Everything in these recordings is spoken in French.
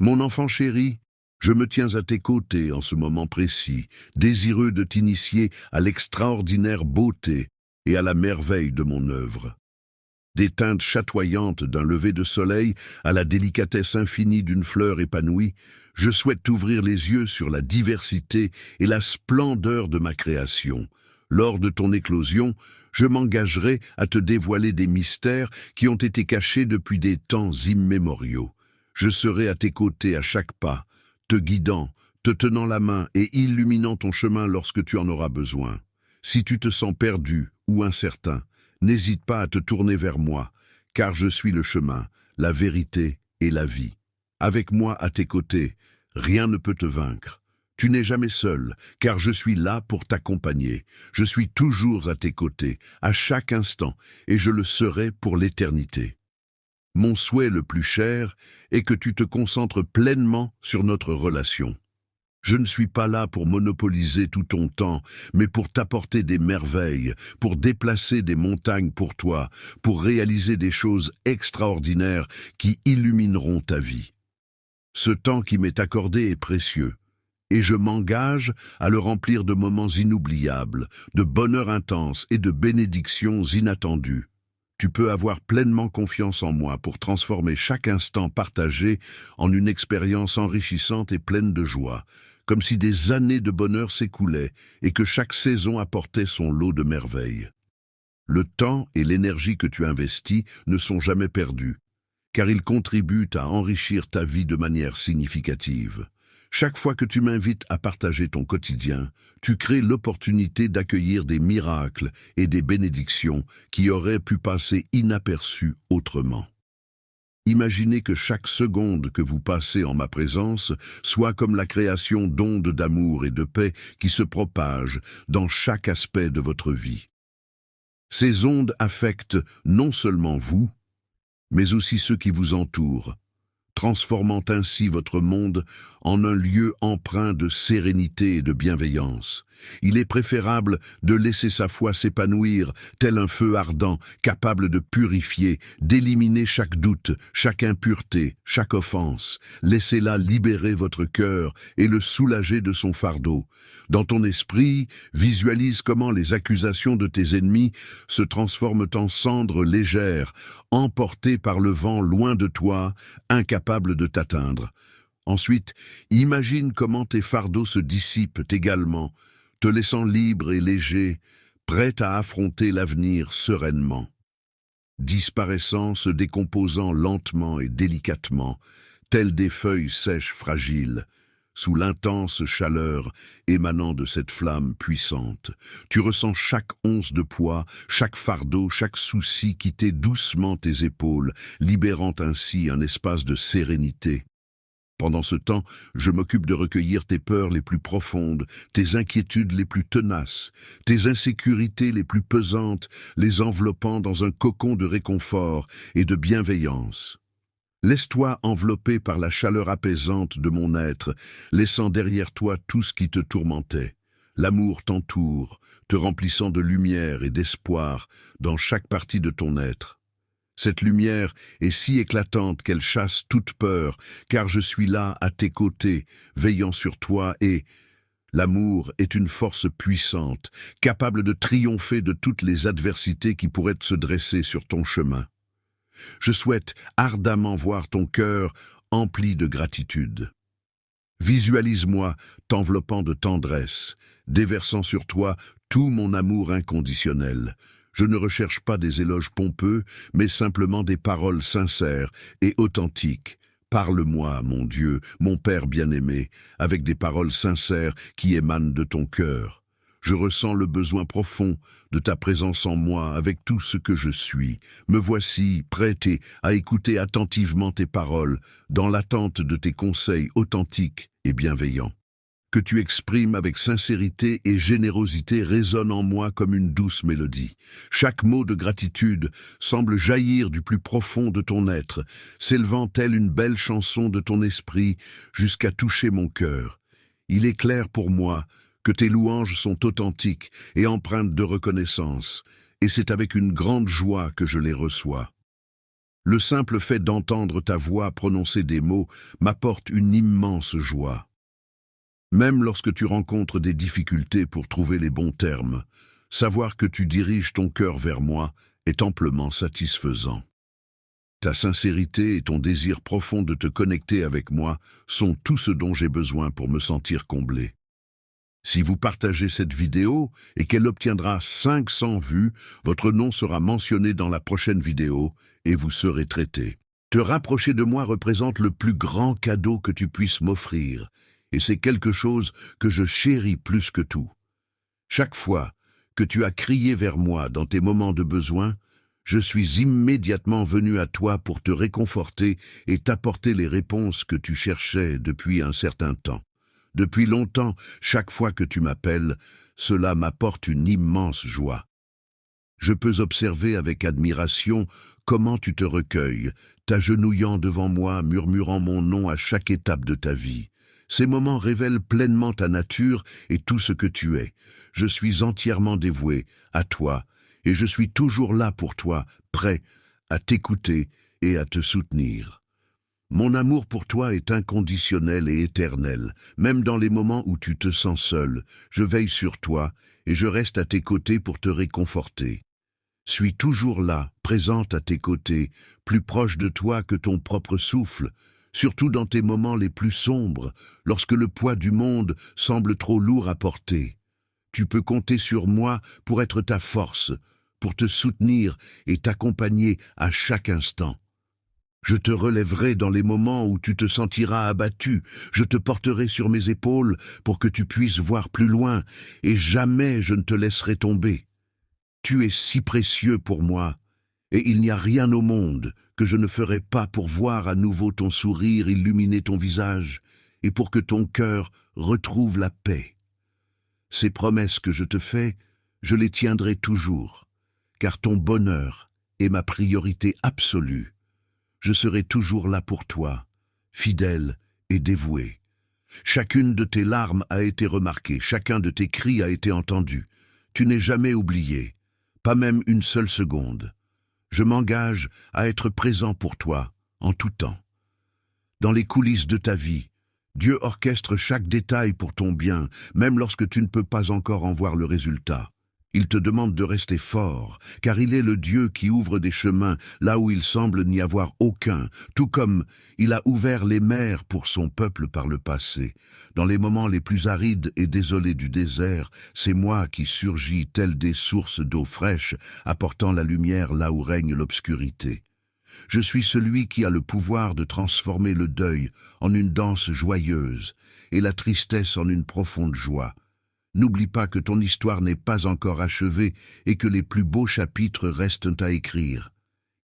Mon enfant chéri, je me tiens à tes côtés en ce moment précis, désireux de t'initier à l'extraordinaire beauté et à la merveille de mon œuvre. Des teintes chatoyantes d'un lever de soleil à la délicatesse infinie d'une fleur épanouie, je souhaite t'ouvrir les yeux sur la diversité et la splendeur de ma création. Lors de ton éclosion, je m'engagerai à te dévoiler des mystères qui ont été cachés depuis des temps immémoriaux. Je serai à tes côtés à chaque pas, te guidant, te tenant la main et illuminant ton chemin lorsque tu en auras besoin. Si tu te sens perdu ou incertain, n'hésite pas à te tourner vers moi, car je suis le chemin, la vérité et la vie. Avec moi à tes côtés, rien ne peut te vaincre. Tu n'es jamais seul, car je suis là pour t'accompagner. Je suis toujours à tes côtés, à chaque instant, et je le serai pour l'éternité. Mon souhait le plus cher est que tu te concentres pleinement sur notre relation. Je ne suis pas là pour monopoliser tout ton temps, mais pour t'apporter des merveilles, pour déplacer des montagnes pour toi, pour réaliser des choses extraordinaires qui illumineront ta vie. Ce temps qui m'est accordé est précieux, et je m'engage à le remplir de moments inoubliables, de bonheur intense et de bénédictions inattendues. Tu peux avoir pleinement confiance en moi pour transformer chaque instant partagé en une expérience enrichissante et pleine de joie, comme si des années de bonheur s'écoulaient et que chaque saison apportait son lot de merveilles. Le temps et l'énergie que tu investis ne sont jamais perdus, car ils contribuent à enrichir ta vie de manière significative. Chaque fois que tu m'invites à partager ton quotidien, tu crées l'opportunité d'accueillir des miracles et des bénédictions qui auraient pu passer inaperçues autrement. Imaginez que chaque seconde que vous passez en ma présence soit comme la création d'ondes d'amour et de paix qui se propagent dans chaque aspect de votre vie. Ces ondes affectent non seulement vous, mais aussi ceux qui vous entourent, transformant ainsi votre monde en un lieu empreint de sérénité et de bienveillance. Il est préférable de laisser sa foi s'épanouir, tel un feu ardent, capable de purifier, d'éliminer chaque doute, chaque impureté, chaque offense. Laissez-la libérer votre cœur et le soulager de son fardeau. Dans ton esprit, visualise comment les accusations de tes ennemis se transforment en cendres légères, emportées par le vent loin de toi, incapables de t'atteindre. Ensuite, imagine comment tes fardeaux se dissipent également, te laissant libre et léger, prêt à affronter l'avenir sereinement. Disparaissant, se décomposant lentement et délicatement, telles des feuilles sèches fragiles, sous l'intense chaleur émanant de cette flamme puissante. Tu ressens chaque once de poids, chaque fardeau, chaque souci quitter doucement tes épaules, libérant ainsi un espace de sérénité. Pendant ce temps, je m'occupe de recueillir tes peurs les plus profondes, tes inquiétudes les plus tenaces, tes insécurités les plus pesantes, les enveloppant dans un cocon de réconfort et de bienveillance. Laisse-toi envelopper par la chaleur apaisante de mon être, laissant derrière toi tout ce qui te tourmentait. L'amour t'entoure, te remplissant de lumière et d'espoir dans chaque partie de ton être. Cette lumière est si éclatante qu'elle chasse toute peur, car je suis là à tes côtés, veillant sur toi et l'amour est une force puissante, capable de triompher de toutes les adversités qui pourraient se dresser sur ton chemin. Je souhaite ardemment voir ton cœur empli de gratitude. Visualise-moi t'enveloppant de tendresse, déversant sur toi tout mon amour inconditionnel. Je ne recherche pas des éloges pompeux, mais simplement des paroles sincères et authentiques. Parle-moi, mon Dieu, mon Père bien-aimé, avec des paroles sincères qui émanent de ton cœur. Je ressens le besoin profond de ta présence en moi avec tout ce que je suis. Me voici prêté à écouter attentivement tes paroles, dans l'attente de tes conseils authentiques et bienveillants. Que tu exprimes avec sincérité et générosité résonne en moi comme une douce mélodie. Chaque mot de gratitude semble jaillir du plus profond de ton être, s'élevant telle une belle chanson de ton esprit jusqu'à toucher mon cœur. Il est clair pour moi que tes louanges sont authentiques et empreintes de reconnaissance, et c'est avec une grande joie que je les reçois. Le simple fait d'entendre ta voix prononcer des mots m'apporte une immense joie. Même lorsque tu rencontres des difficultés pour trouver les bons termes, savoir que tu diriges ton cœur vers moi est amplement satisfaisant. Ta sincérité et ton désir profond de te connecter avec moi sont tout ce dont j'ai besoin pour me sentir comblé. Si vous partagez cette vidéo et qu'elle obtiendra 500 vues, votre nom sera mentionné dans la prochaine vidéo et vous serez traité. Te rapprocher de moi représente le plus grand cadeau que tu puisses m'offrir, et c'est quelque chose que je chéris plus que tout. Chaque fois que tu as crié vers moi dans tes moments de besoin, je suis immédiatement venu à toi pour te réconforter et t'apporter les réponses que tu cherchais depuis un certain temps. Depuis longtemps, chaque fois que tu m'appelles, cela m'apporte une immense joie. Je peux observer avec admiration comment tu te recueilles, t'agenouillant devant moi, murmurant mon nom à chaque étape de ta vie. Ces moments révèlent pleinement ta nature et tout ce que tu es. Je suis entièrement dévoué à toi, et je suis toujours là pour toi, prêt à t'écouter et à te soutenir. Mon amour pour toi est inconditionnel et éternel. Même dans les moments où tu te sens seul, je veille sur toi et je reste à tes côtés pour te réconforter. Suis toujours là, présente à tes côtés, plus proche de toi que ton propre souffle, surtout dans tes moments les plus sombres, lorsque le poids du monde semble trop lourd à porter. Tu peux compter sur moi pour être ta force, pour te soutenir et t'accompagner à chaque instant. Je te relèverai dans les moments où tu te sentiras abattu, je te porterai sur mes épaules pour que tu puisses voir plus loin, et jamais je ne te laisserai tomber. Tu es si précieux pour moi, et il n'y a rien au monde que je ne ferai pas pour voir à nouveau ton sourire illuminer ton visage, et pour que ton cœur retrouve la paix. Ces promesses que je te fais, je les tiendrai toujours, car ton bonheur est ma priorité absolue. Je serai toujours là pour toi, fidèle et dévoué. Chacune de tes larmes a été remarquée, chacun de tes cris a été entendu. Tu n'es jamais oublié, pas même une seule seconde. Je m'engage à être présent pour toi, en tout temps. Dans les coulisses de ta vie, Dieu orchestre chaque détail pour ton bien, même lorsque tu ne peux pas encore en voir le résultat. Il te demande de rester fort, car il est le Dieu qui ouvre des chemins là où il semble n'y avoir aucun, tout comme il a ouvert les mers pour son peuple par le passé. Dans les moments les plus arides et désolés du désert, c'est moi qui surgis tel des sources d'eau fraîche, apportant la lumière là où règne l'obscurité. Je suis celui qui a le pouvoir de transformer le deuil en une danse joyeuse et la tristesse en une profonde joie. N'oublie pas que ton histoire n'est pas encore achevée et que les plus beaux chapitres restent à écrire.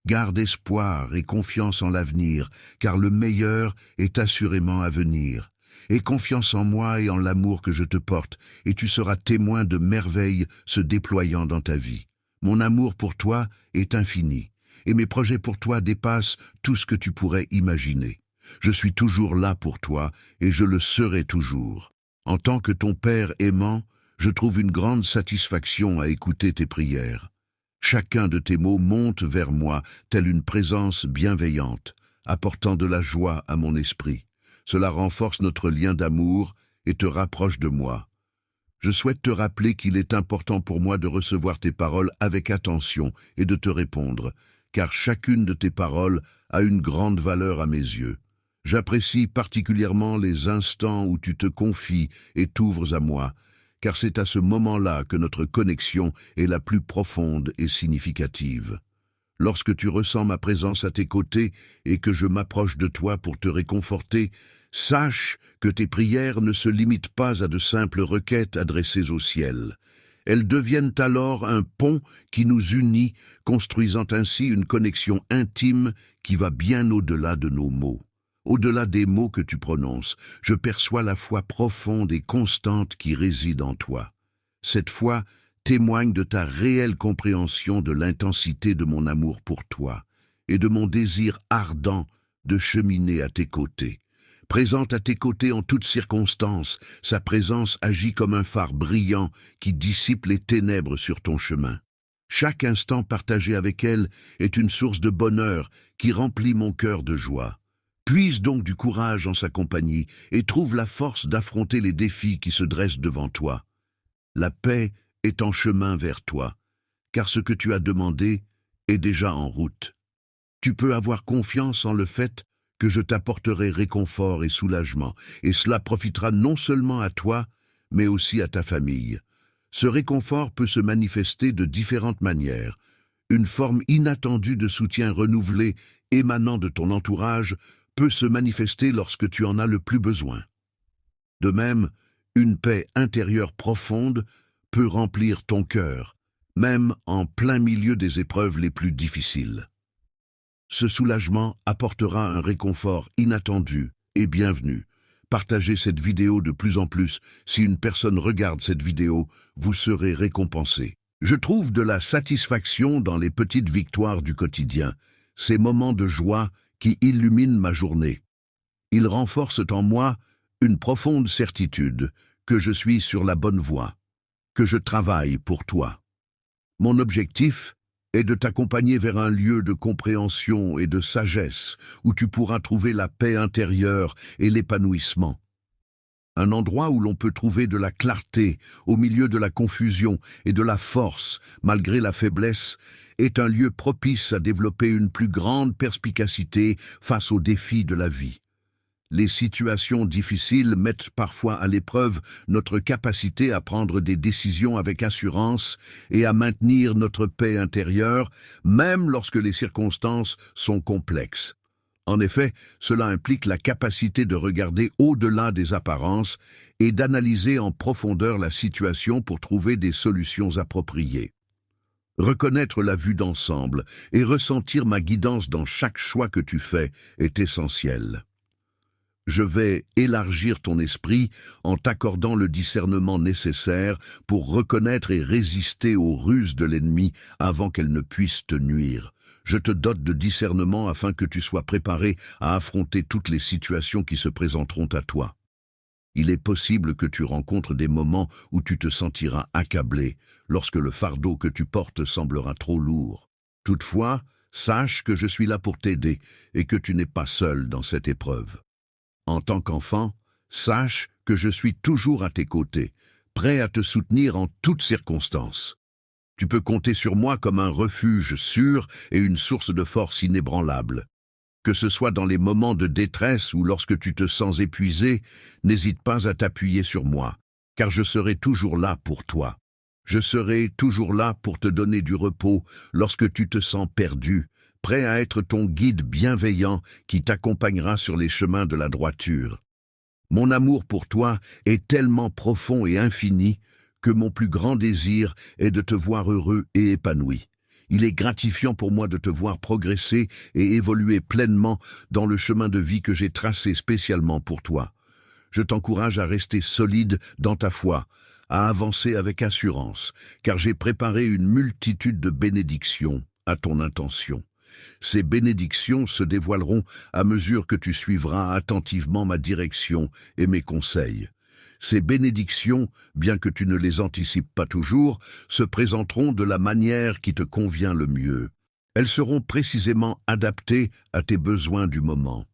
Garde espoir et confiance en l'avenir, car le meilleur est assurément à venir. Aie confiance en moi et en l'amour que je te porte, et tu seras témoin de merveilles se déployant dans ta vie. Mon amour pour toi est infini, et mes projets pour toi dépassent tout ce que tu pourrais imaginer. Je suis toujours là pour toi, et je le serai toujours. En tant que ton Père aimant, je trouve une grande satisfaction à écouter tes prières. Chacun de tes mots monte vers moi, telle une présence bienveillante, apportant de la joie à mon esprit. Cela renforce notre lien d'amour et te rapproche de moi. Je souhaite te rappeler qu'il est important pour moi de recevoir tes paroles avec attention et de te répondre, car chacune de tes paroles a une grande valeur à mes yeux. J'apprécie particulièrement les instants où tu te confies et t'ouvres à moi, car c'est à ce moment-là que notre connexion est la plus profonde et significative. Lorsque tu ressens ma présence à tes côtés et que je m'approche de toi pour te réconforter, sache que tes prières ne se limitent pas à de simples requêtes adressées au ciel. Elles deviennent alors un pont qui nous unit, construisant ainsi une connexion intime qui va bien au-delà de nos mots. Au-delà des mots que tu prononces, je perçois la foi profonde et constante qui réside en toi. Cette foi témoigne de ta réelle compréhension de l'intensité de mon amour pour toi et de mon désir ardent de cheminer à tes côtés. Présente à tes côtés en toutes circonstances, sa présence agit comme un phare brillant qui dissipe les ténèbres sur ton chemin. Chaque instant partagé avec elle est une source de bonheur qui remplit mon cœur de joie. Puise donc du courage en sa compagnie et trouve la force d'affronter les défis qui se dressent devant toi. La paix est en chemin vers toi, car ce que tu as demandé est déjà en route. Tu peux avoir confiance en le fait que je t'apporterai réconfort et soulagement, et cela profitera non seulement à toi, mais aussi à ta famille. Ce réconfort peut se manifester de différentes manières. Une forme inattendue de soutien renouvelé émanant de ton entourage peut se manifester lorsque tu en as le plus besoin. De même, une paix intérieure profonde peut remplir ton cœur, même en plein milieu des épreuves les plus difficiles. Ce soulagement apportera un réconfort inattendu et bienvenu. Partagez cette vidéo de plus en plus. Si une personne regarde cette vidéo, vous serez récompensé. Je trouve de la satisfaction dans les petites victoires du quotidien, ces moments de joie qui illuminent ma journée. Ils renforcent en moi une profonde certitude que je suis sur la bonne voie, que je travaille pour toi. Mon objectif est de t'accompagner vers un lieu de compréhension et de sagesse où tu pourras trouver la paix intérieure et l'épanouissement. Un endroit où l'on peut trouver de la clarté au milieu de la confusion et de la force malgré la faiblesse est un lieu propice à développer une plus grande perspicacité face aux défis de la vie. Les situations difficiles mettent parfois à l'épreuve notre capacité à prendre des décisions avec assurance et à maintenir notre paix intérieure, même lorsque les circonstances sont complexes. En effet, cela implique la capacité de regarder au-delà des apparences et d'analyser en profondeur la situation pour trouver des solutions appropriées. Reconnaître la vue d'ensemble et ressentir ma guidance dans chaque choix que tu fais est essentiel. Je vais élargir ton esprit en t'accordant le discernement nécessaire pour reconnaître et résister aux ruses de l'ennemi avant qu'elles ne puissent te nuire. Je te dote de discernement afin que tu sois préparé à affronter toutes les situations qui se présenteront à toi. Il est possible que tu rencontres des moments où tu te sentiras accablé, lorsque le fardeau que tu portes semblera trop lourd. Toutefois, sache que je suis là pour t'aider et que tu n'es pas seul dans cette épreuve. En tant qu'enfant, sache que je suis toujours à tes côtés, prêt à te soutenir en toutes circonstances. Tu peux compter sur moi comme un refuge sûr et une source de force inébranlable. Que ce soit dans les moments de détresse ou lorsque tu te sens épuisé, n'hésite pas à t'appuyer sur moi, car je serai toujours là pour toi. Je serai toujours là pour te donner du repos lorsque tu te sens perdu, prêt à être ton guide bienveillant qui t'accompagnera sur les chemins de la droiture. Mon amour pour toi est tellement profond et infini que mon plus grand désir est de te voir heureux et épanoui. Il est gratifiant pour moi de te voir progresser et évoluer pleinement dans le chemin de vie que j'ai tracé spécialement pour toi. Je t'encourage à rester solide dans ta foi, à avancer avec assurance, car j'ai préparé une multitude de bénédictions à ton intention. Ces bénédictions se dévoileront à mesure que tu suivras attentivement ma direction et mes conseils. Ces bénédictions, bien que tu ne les anticipes pas toujours, se présenteront de la manière qui te convient le mieux. Elles seront précisément adaptées à tes besoins du moment.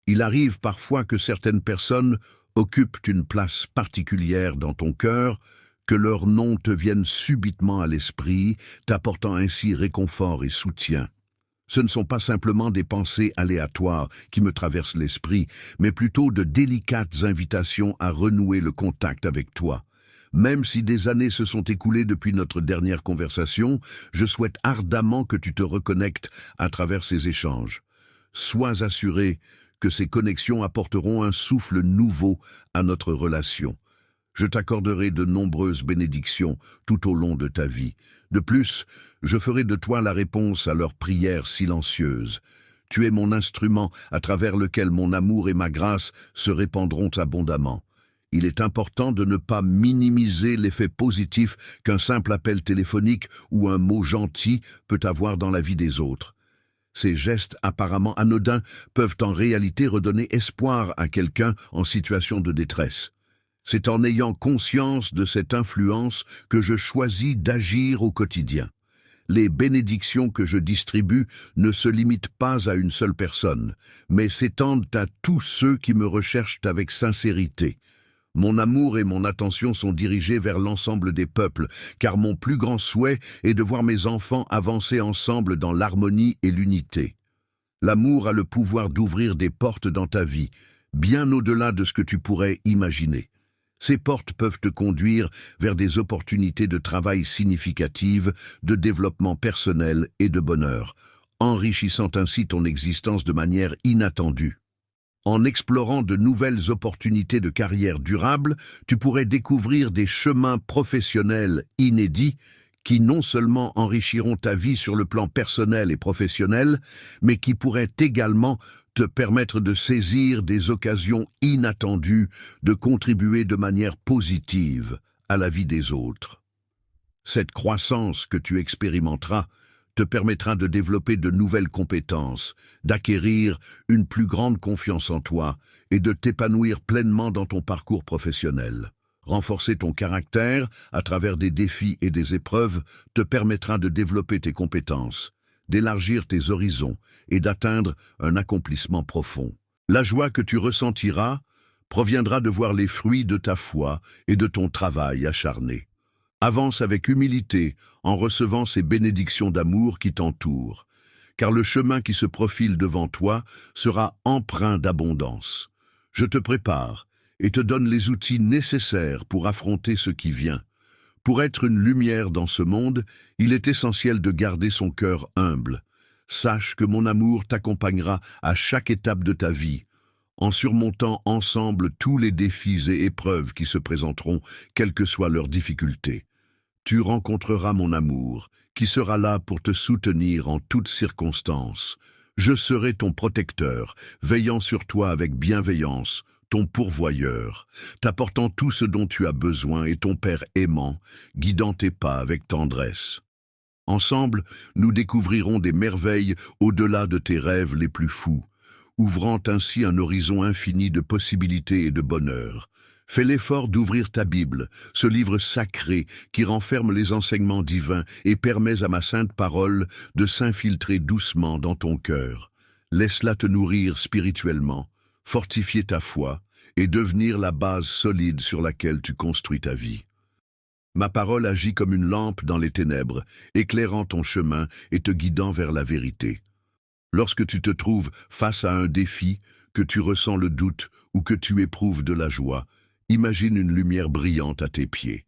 Il arrive parfois que certaines personnes occupent une place particulière dans ton cœur, que leur nom te vienne subitement à l'esprit, t'apportant ainsi réconfort et soutien. Ce ne sont pas simplement des pensées aléatoires qui me traversent l'esprit, mais plutôt de délicates invitations à renouer le contact avec toi. Même si des années se sont écoulées depuis notre dernière conversation, je souhaite ardemment que tu te reconnectes à travers ces échanges. Sois assuré que ces connexions apporteront un souffle nouveau à notre relation. Je t'accorderai de nombreuses bénédictions tout au long de ta vie. De plus, je ferai de toi la réponse à leurs prières silencieuses. Tu es mon instrument à travers lequel mon amour et ma grâce se répandront abondamment. Il est important de ne pas minimiser l'effet positif qu'un simple appel téléphonique ou un mot gentil peut avoir dans la vie des autres. Ces gestes apparemment anodins peuvent en réalité redonner espoir à quelqu'un en situation de détresse. C'est en ayant conscience de cette influence que je choisis d'agir au quotidien. Les bénédictions que je distribue ne se limitent pas à une seule personne, mais s'étendent à tous ceux qui me recherchent avec sincérité. Mon amour et mon attention sont dirigés vers l'ensemble des peuples, car mon plus grand souhait est de voir mes enfants avancer ensemble dans l'harmonie et l'unité. L'amour a le pouvoir d'ouvrir des portes dans ta vie, bien au-delà de ce que tu pourrais imaginer. Ces portes peuvent te conduire vers des opportunités de travail significatives, de développement personnel et de bonheur, enrichissant ainsi ton existence de manière inattendue. En explorant de nouvelles opportunités de carrière durable, tu pourrais découvrir des chemins professionnels inédits qui non seulement enrichiront ta vie sur le plan personnel et professionnel, mais qui pourraient également te permettre de saisir des occasions inattendues, de contribuer de manière positive à la vie des autres. Cette croissance que tu expérimenteras te permettra de développer de nouvelles compétences, d'acquérir une plus grande confiance en toi et de t'épanouir pleinement dans ton parcours professionnel. Renforcer ton caractère à travers des défis et des épreuves te permettra de développer tes compétences, d'élargir tes horizons et d'atteindre un accomplissement profond. La joie que tu ressentiras proviendra de voir les fruits de ta foi et de ton travail acharné. Avance avec humilité en recevant ces bénédictions d'amour qui t'entourent, car le chemin qui se profile devant toi sera empreint d'abondance. Je te prépare et te donne les outils nécessaires pour affronter ce qui vient. Pour être une lumière dans ce monde, il est essentiel de garder son cœur humble. Sache que mon amour t'accompagnera à chaque étape de ta vie, en surmontant ensemble tous les défis et épreuves qui se présenteront, quelles que soient leurs difficultés. Tu rencontreras mon amour, qui sera là pour te soutenir en toutes circonstances. Je serai ton protecteur, veillant sur toi avec bienveillance, ton pourvoyeur, t'apportant tout ce dont tu as besoin et ton Père aimant, guidant tes pas avec tendresse. Ensemble, nous découvrirons des merveilles au-delà de tes rêves les plus fous, ouvrant ainsi un horizon infini de possibilités et de bonheur. Fais l'effort d'ouvrir ta Bible, ce livre sacré qui renferme les enseignements divins et permet à ma sainte parole de s'infiltrer doucement dans ton cœur. Laisse-la te nourrir spirituellement, fortifier ta foi et devenir la base solide sur laquelle tu construis ta vie. Ma parole agit comme une lampe dans les ténèbres, éclairant ton chemin et te guidant vers la vérité. Lorsque tu te trouves face à un défi, que tu ressens le doute ou que tu éprouves de la joie, imagine une lumière brillante à tes pieds.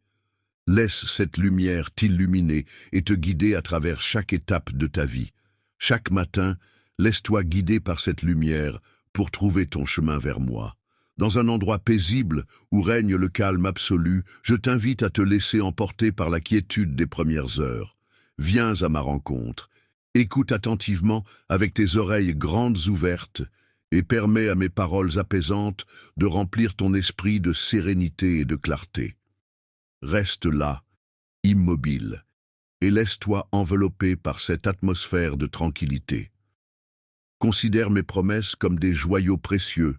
Laisse cette lumière t'illuminer et te guider à travers chaque étape de ta vie. Chaque matin, laisse-toi guider par cette lumière pour trouver ton chemin vers moi. Dans un endroit paisible où règne le calme absolu, je t'invite à te laisser emporter par la quiétude des premières heures. Viens à ma rencontre, écoute attentivement avec tes oreilles grandes ouvertes et permets à mes paroles apaisantes de remplir ton esprit de sérénité et de clarté. Reste là, immobile, et laisse-toi envelopper par cette atmosphère de tranquillité. Considère mes promesses comme des joyaux précieux,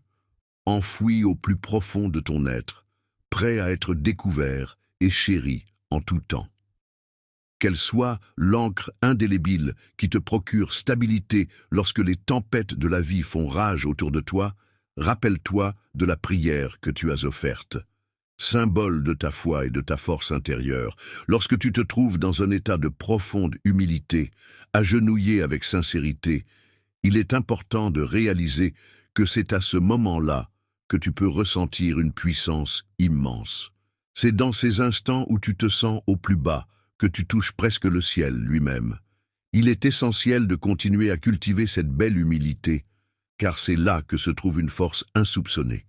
enfouis au plus profond de ton être, prêts à être découverts et chéris en tout temps. Qu'elle soit l'encre indélébile qui te procure stabilité lorsque les tempêtes de la vie font rage autour de toi, rappelle-toi de la prière que tu as offerte. Symbole de ta foi et de ta force intérieure, lorsque tu te trouves dans un état de profonde humilité, agenouillé avec sincérité, il est important de réaliser que c'est à ce moment-là que tu peux ressentir une puissance immense. C'est dans ces instants où tu te sens au plus bas que tu touches presque le ciel lui-même. Il est essentiel de continuer à cultiver cette belle humilité, car c'est là que se trouve une force insoupçonnée.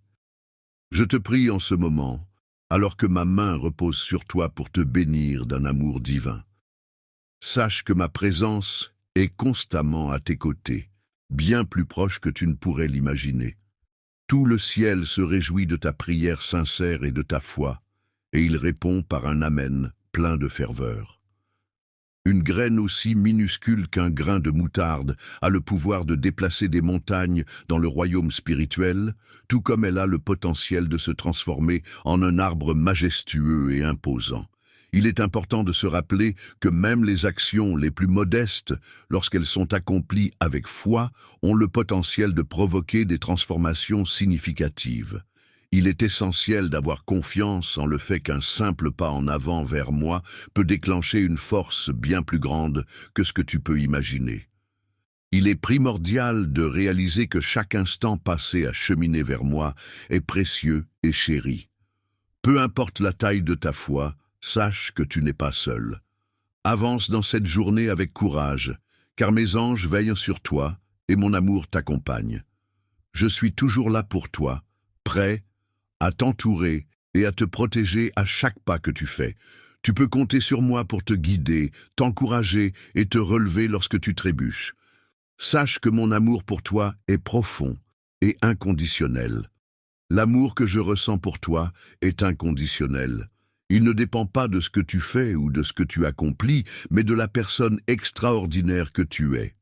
Je te prie en ce moment, alors que ma main repose sur toi pour te bénir d'un amour divin. Sache que ma présence est constamment à tes côtés, bien plus proche que tu ne pourrais l'imaginer. Tout le ciel se réjouit de ta prière sincère et de ta foi, et il répond par un amen plein de ferveur. Une graine aussi minuscule qu'un grain de moutarde a le pouvoir de déplacer des montagnes dans le royaume spirituel, tout comme elle a le potentiel de se transformer en un arbre majestueux et imposant. Il est important de se rappeler que même les actions les plus modestes, lorsqu'elles sont accomplies avec foi, ont le potentiel de provoquer des transformations significatives. Il est essentiel d'avoir confiance en le fait qu'un simple pas en avant vers moi peut déclencher une force bien plus grande que ce que tu peux imaginer. Il est primordial de réaliser que chaque instant passé à cheminer vers moi est précieux et chéri. Peu importe la taille de ta foi, sache que tu n'es pas seul. Avance dans cette journée avec courage, car mes anges veillent sur toi et mon amour t'accompagne. Je suis toujours là pour toi, prêt à t'entourer et à te protéger à chaque pas que tu fais. Tu peux compter sur moi pour te guider, t'encourager et te relever lorsque tu trébuches. Sache que mon amour pour toi est profond et inconditionnel. L'amour que je ressens pour toi est inconditionnel. Il ne dépend pas de ce que tu fais ou de ce que tu accomplis, mais de la personne extraordinaire que tu es.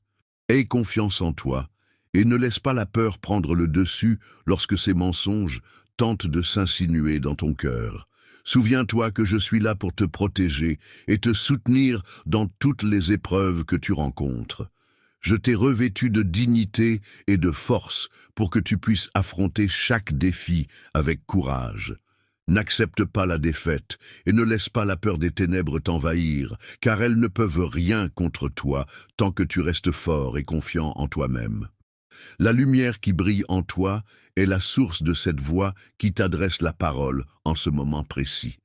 Aie confiance en toi et ne laisse pas la peur prendre le dessus lorsque ces mensonges tentent de s'insinuer dans ton cœur. Souviens-toi que je suis là pour te protéger et te soutenir dans toutes les épreuves que tu rencontres. Je t'ai revêtu de dignité et de force pour que tu puisses affronter chaque défi avec courage. N'accepte pas la défaite et ne laisse pas la peur des ténèbres t'envahir, car elles ne peuvent rien contre toi tant que tu restes fort et confiant en toi-même. La lumière qui brille en toi est la source de cette voix qui t'adresse la parole en ce moment précis.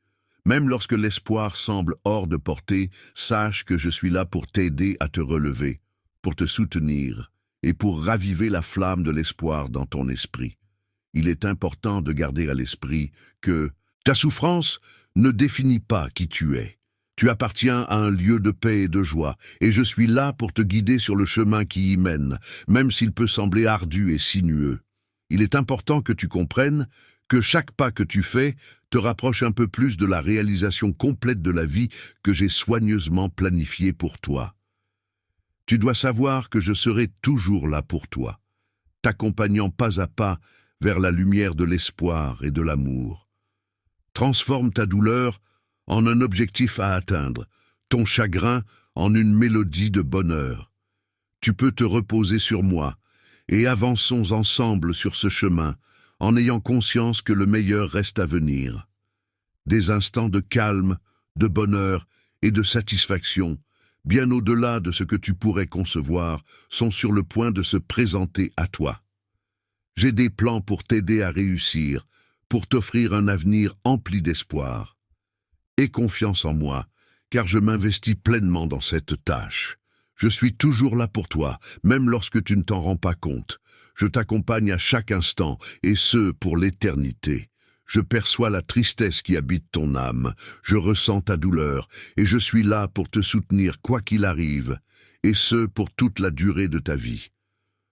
Même lorsque l'espoir semble hors de portée, sache que je suis là pour t'aider à te relever, pour te soutenir et pour raviver la flamme de l'espoir dans ton esprit. Il est important de garder à l'esprit que ta souffrance ne définit pas qui tu es. Tu appartiens à un lieu de paix et de joie, et je suis là pour te guider sur le chemin qui y mène, même s'il peut sembler ardu et sinueux. Il est important que tu comprennes que chaque pas que tu fais te rapproche un peu plus de la réalisation complète de la vie que j'ai soigneusement planifiée pour toi. Tu dois savoir que je serai toujours là pour toi, t'accompagnant pas à pas vers la lumière de l'espoir et de l'amour. Transforme ta douleur en un objectif à atteindre, ton chagrin en une mélodie de bonheur. Tu peux te reposer sur moi et avançons ensemble sur ce chemin en ayant conscience que le meilleur reste à venir. Des instants de calme, de bonheur et de satisfaction, bien au-delà de ce que tu pourrais concevoir, sont sur le point de se présenter à toi. J'ai des plans pour t'aider à réussir, pour t'offrir un avenir empli d'espoir. Aie confiance en moi, car je m'investis pleinement dans cette tâche. Je suis toujours là pour toi, même lorsque tu ne t'en rends pas compte. Je t'accompagne à chaque instant, et ce, pour l'éternité. Je perçois la tristesse qui habite ton âme, je ressens ta douleur, et je suis là pour te soutenir quoi qu'il arrive, et ce, pour toute la durée de ta vie.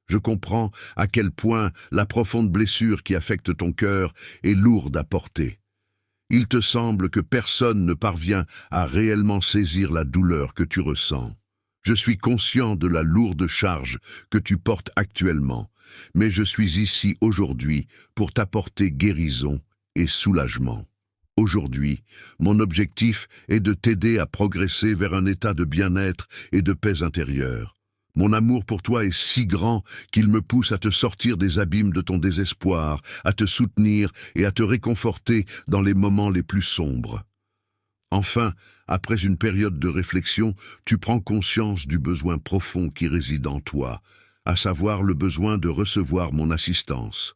Je comprends à quel point la profonde blessure qui affecte ton cœur est lourde à porter. Il te semble que personne ne parvient à réellement saisir la douleur que tu ressens. Je suis conscient de la lourde charge que tu portes actuellement, mais je suis ici aujourd'hui pour t'apporter guérison et soulagement. Aujourd'hui, mon objectif est de t'aider à progresser vers un état de bien-être et de paix intérieure. Mon amour pour toi est si grand qu'il me pousse à te sortir des abîmes de ton désespoir, à te soutenir et à te réconforter dans les moments les plus sombres. Enfin, après une période de réflexion, tu prends conscience du besoin profond qui réside en toi, à savoir le besoin de recevoir mon assistance.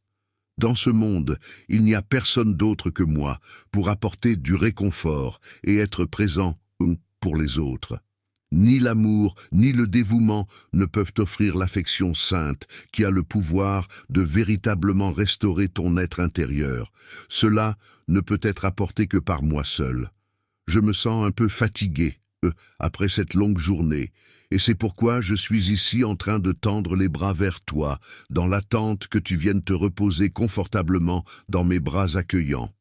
Dans ce monde, il n'y a personne d'autre que moi pour apporter du réconfort et être présent pour les autres. Ni l'amour, ni le dévouement ne peuvent offrir l'affection sainte qui a le pouvoir de véritablement restaurer ton être intérieur. Cela ne peut être apporté que par moi seul. Je me sens un peu fatigué après cette longue journée, et c'est pourquoi je suis ici en train de tendre les bras vers toi, dans l'attente que tu viennes te reposer confortablement dans mes bras accueillants.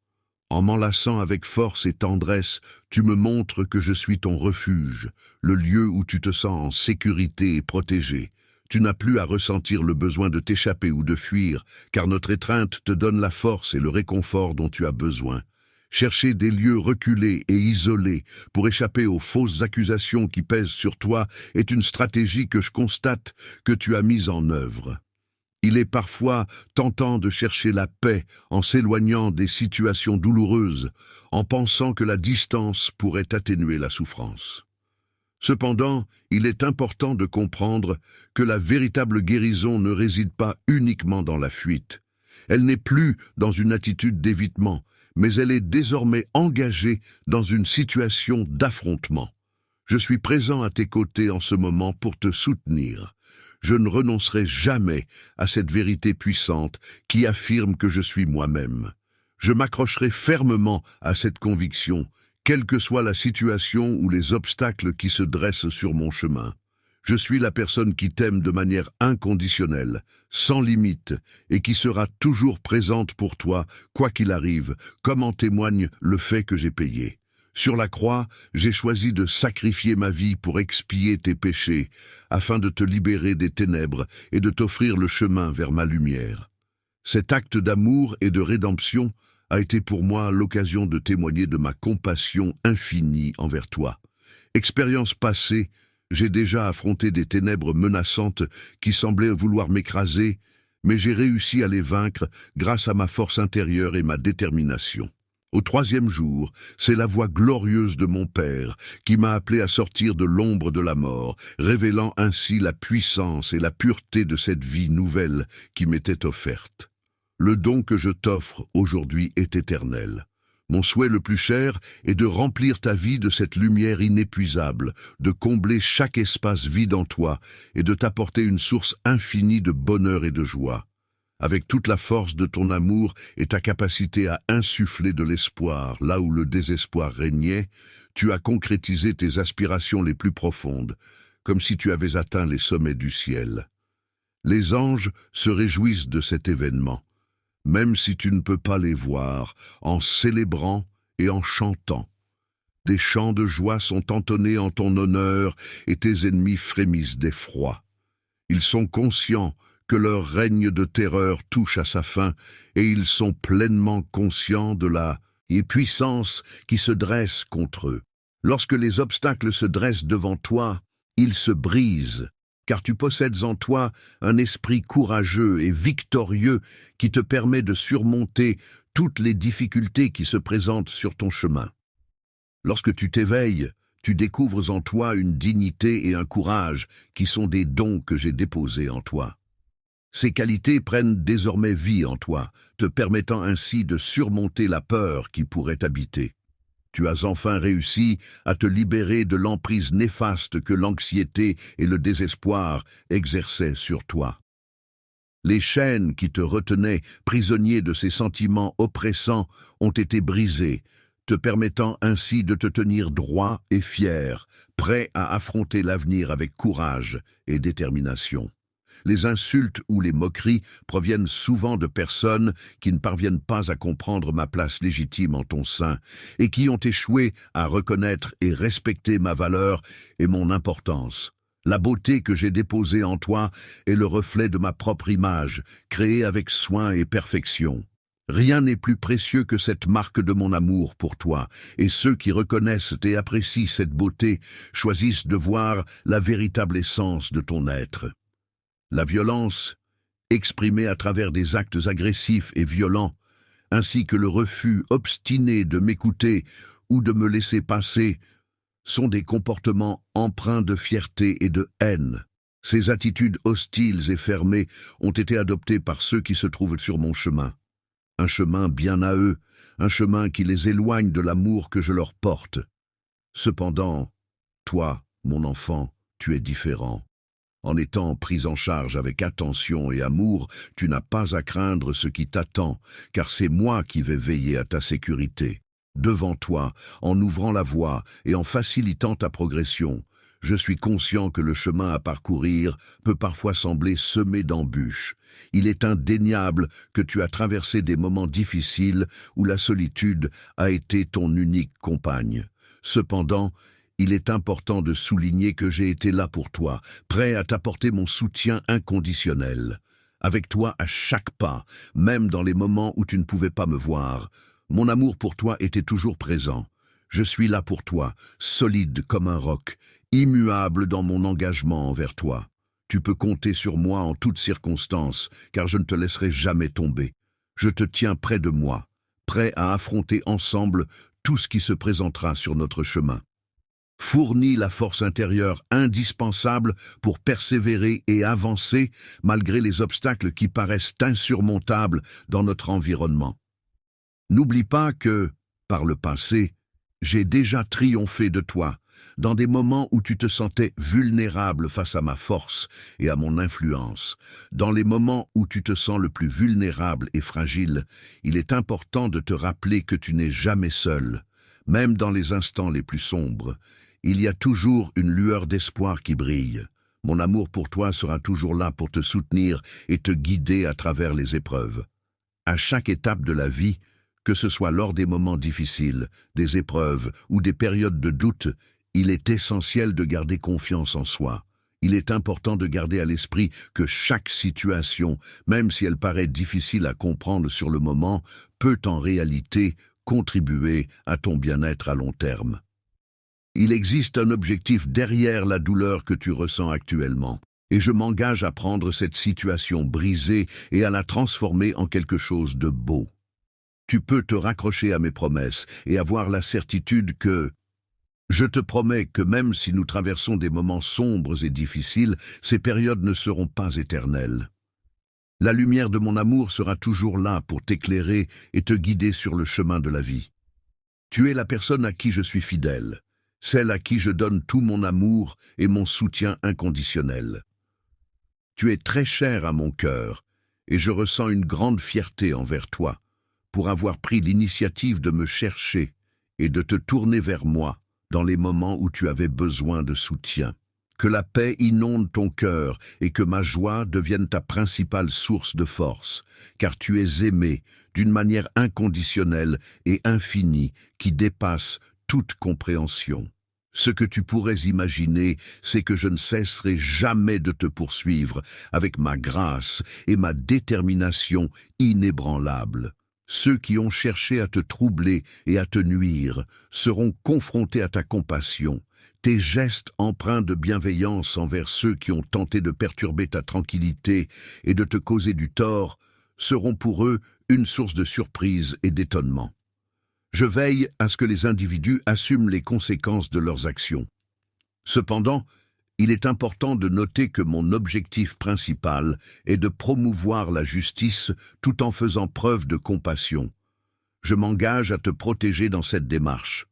En m'enlaçant avec force et tendresse, tu me montres que je suis ton refuge, le lieu où tu te sens en sécurité et protégé. Tu n'as plus à ressentir le besoin de t'échapper ou de fuir, car notre étreinte te donne la force et le réconfort dont tu as besoin. Chercher des lieux reculés et isolés pour échapper aux fausses accusations qui pèsent sur toi est une stratégie que je constate que tu as mise en œuvre. Il est parfois tentant de chercher la paix en s'éloignant des situations douloureuses, en pensant que la distance pourrait atténuer la souffrance. Cependant, il est important de comprendre que la véritable guérison ne réside pas uniquement dans la fuite. Elle n'est plus dans une attitude d'évitement, mais elle est désormais engagée dans une situation d'affrontement. Je suis présent à tes côtés en ce moment pour te soutenir. Je ne renoncerai jamais à cette vérité puissante qui affirme que je suis moi-même. Je m'accrocherai fermement à cette conviction, quelle que soit la situation ou les obstacles qui se dressent sur mon chemin. Je suis la personne qui t'aime de manière inconditionnelle, sans limite, et qui sera toujours présente pour toi, quoi qu'il arrive, comme en témoigne le fait que j'ai payé. Sur la croix, j'ai choisi de sacrifier ma vie pour expier tes péchés, afin de te libérer des ténèbres et de t'offrir le chemin vers ma lumière. Cet acte d'amour et de rédemption a été pour moi l'occasion de témoigner de ma compassion infinie envers toi. Expérience passée, j'ai déjà affronté des ténèbres menaçantes qui semblaient vouloir m'écraser, mais j'ai réussi à les vaincre grâce à ma force intérieure et ma détermination. Au 3e jour, c'est la voix glorieuse de mon Père qui m'a appelé à sortir de l'ombre de la mort, révélant ainsi la puissance et la pureté de cette vie nouvelle qui m'était offerte. Le don que je t'offre aujourd'hui est éternel. Mon souhait le plus cher est de remplir ta vie de cette lumière inépuisable, de combler chaque espace vide en toi et de t'apporter une source infinie de bonheur et de joie. Avec toute la force de ton amour et ta capacité à insuffler de l'espoir là où le désespoir régnait, tu as concrétisé tes aspirations les plus profondes, comme si tu avais atteint les sommets du ciel. Les anges se réjouissent de cet événement, même si tu ne peux pas les voir, en célébrant et en chantant. Des chants de joie sont entonnés en ton honneur et tes ennemis frémissent d'effroi. Ils sont conscients que leur règne de terreur touche à sa fin et ils sont pleinement conscients de la puissance qui se dresse contre eux. Lorsque les obstacles se dressent devant toi, ils se brisent, car tu possèdes en toi un esprit courageux et victorieux qui te permet de surmonter toutes les difficultés qui se présentent sur ton chemin. Lorsque tu t'éveilles, tu découvres en toi une dignité et un courage qui sont des dons que j'ai déposés en toi. Ces qualités prennent désormais vie en toi, te permettant ainsi de surmonter la peur qui pourrait t'habiter. Tu as enfin réussi à te libérer de l'emprise néfaste que l'anxiété et le désespoir exerçaient sur toi. Les chaînes qui te retenaient prisonnier de ces sentiments oppressants ont été brisées, te permettant ainsi de te tenir droit et fier, prêt à affronter l'avenir avec courage et détermination. Les insultes ou les moqueries proviennent souvent de personnes qui ne parviennent pas à comprendre ma place légitime en ton sein et qui ont échoué à reconnaître et respecter ma valeur et mon importance. La beauté que j'ai déposée en toi est le reflet de ma propre image, créée avec soin et perfection. Rien n'est plus précieux que cette marque de mon amour pour toi, et ceux qui reconnaissent et apprécient cette beauté choisissent de voir la véritable essence de ton être. La violence, exprimée à travers des actes agressifs et violents, ainsi que le refus obstiné de m'écouter ou de me laisser passer, sont des comportements empreints de fierté et de haine. Ces attitudes hostiles et fermées ont été adoptées par ceux qui se trouvent sur mon chemin. Un chemin bien à eux, un chemin qui les éloigne de l'amour que je leur porte. Cependant, toi, mon enfant, tu es différent. En étant pris en charge avec attention et amour, tu n'as pas à craindre ce qui t'attend, car c'est moi qui vais veiller à ta sécurité. Devant toi, en ouvrant la voie et en facilitant ta progression, je suis conscient que le chemin à parcourir peut parfois sembler semé d'embûches. Il est indéniable que tu as traversé des moments difficiles où la solitude a été ton unique compagne. Cependant, il est important de souligner que j'ai été là pour toi, prêt à t'apporter mon soutien inconditionnel. Avec toi à chaque pas, même dans les moments où tu ne pouvais pas me voir, Mon amour pour toi était toujours présent. Je suis là pour toi, solide comme un roc, immuable dans mon engagement envers toi. Tu peux compter sur moi en toutes circonstances, car je ne te laisserai jamais tomber. Je te tiens près de moi, prêt à affronter ensemble tout ce qui se présentera sur notre chemin. Fournis la force intérieure indispensable pour persévérer et avancer malgré les obstacles qui paraissent insurmontables dans notre environnement. N'oublie pas que, par le passé, j'ai déjà triomphé de toi, dans des moments où tu te sentais vulnérable face à ma force et à mon influence. Dans les moments où tu te sens le plus vulnérable et fragile, il est important de te rappeler que tu n'es jamais seul. Même dans les instants les plus sombres, il y a toujours une lueur d'espoir qui brille. Mon amour pour toi sera toujours là pour te soutenir et te guider à travers les épreuves. À chaque étape de la vie, que ce soit lors des moments difficiles, des épreuves ou des périodes de doute, il est essentiel de garder confiance en soi. Il est important de garder à l'esprit que chaque situation, même si elle paraît difficile à comprendre sur le moment, peut en réalité contribuer à ton bien-être à long terme. Il existe un objectif derrière la douleur que tu ressens actuellement, et je m'engage à prendre cette situation brisée et à la transformer en quelque chose de beau. Tu peux te raccrocher à mes promesses et avoir la certitude que je te promets que même si nous traversons des moments sombres et difficiles, ces périodes ne seront pas éternelles. La lumière de mon amour sera toujours là pour t'éclairer et te guider sur le chemin de la vie. Tu es la personne à qui je suis fidèle, celle à qui je donne tout mon amour et mon soutien inconditionnel. Tu es très cher à mon cœur, et je ressens une grande fierté envers toi, pour avoir pris l'initiative de me chercher et de te tourner vers moi dans les moments où tu avais besoin de soutien. Que la paix inonde ton cœur et que ma joie devienne ta principale source de force, car tu es aimé d'une manière inconditionnelle et infinie qui dépasse toute compréhension. Ce que tu pourrais imaginer, c'est que je ne cesserai jamais de te poursuivre avec ma grâce et ma détermination inébranlables. Ceux qui ont cherché à te troubler et à te nuire seront confrontés à ta compassion. Tes gestes empreints de bienveillance envers ceux qui ont tenté de perturber ta tranquillité et de te causer du tort seront pour eux une source de surprise et d'étonnement. Je veille à ce que les individus assument les conséquences de leurs actions. Cependant, il est important de noter que mon objectif principal est de promouvoir la justice tout en faisant preuve de compassion. Je m'engage à te protéger dans cette démarche.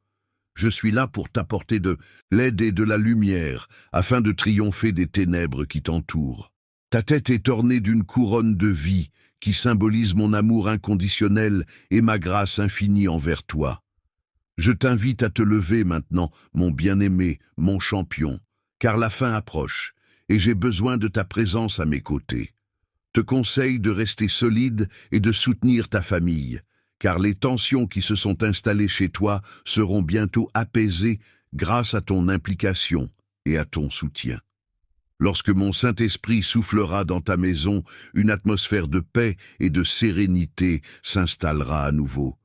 Je suis là pour t'apporter de l'aide et de la lumière afin de triompher des ténèbres qui t'entourent. Ta tête est ornée d'une couronne de vie qui symbolise mon amour inconditionnel et ma grâce infinie envers toi. Je t'invite à te lever maintenant, mon bien-aimé, mon champion, car la fin approche et j'ai besoin de ta présence à mes côtés. Te conseille de rester solide et de soutenir ta famille, car les tensions qui se sont installées chez toi seront bientôt apaisées grâce à ton implication et à ton soutien. Lorsque mon Saint-Esprit soufflera dans ta maison, une atmosphère de paix et de sérénité s'installera à nouveau.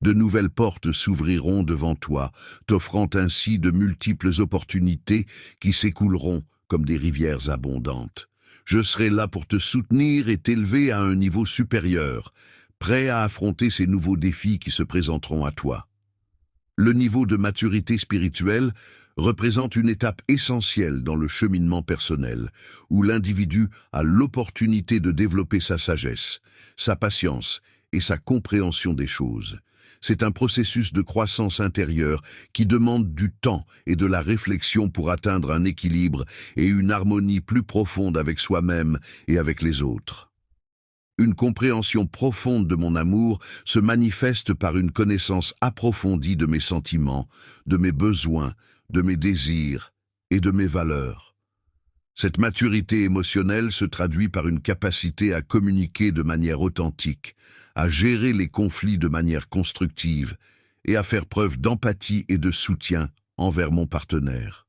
De nouvelles portes s'ouvriront devant toi, t'offrant ainsi de multiples opportunités qui s'écouleront comme des rivières abondantes. Je serai là pour te soutenir et t'élever à un niveau supérieur, prêt à affronter ces nouveaux défis qui se présenteront à toi. Le niveau de maturité spirituelle représente une étape essentielle dans le cheminement personnel, où l'individu a l'opportunité de développer sa sagesse, sa patience et sa compréhension des choses. C'est un processus de croissance intérieure qui demande du temps et de la réflexion pour atteindre un équilibre et une harmonie plus profonde avec soi-même et avec les autres. Une compréhension profonde de mon amour se manifeste par une connaissance approfondie de mes sentiments, de mes besoins, de mes désirs et de mes valeurs. Cette maturité émotionnelle se traduit par une capacité à communiquer de manière authentique, à gérer les conflits de manière constructive et à faire preuve d'empathie et de soutien envers mon partenaire.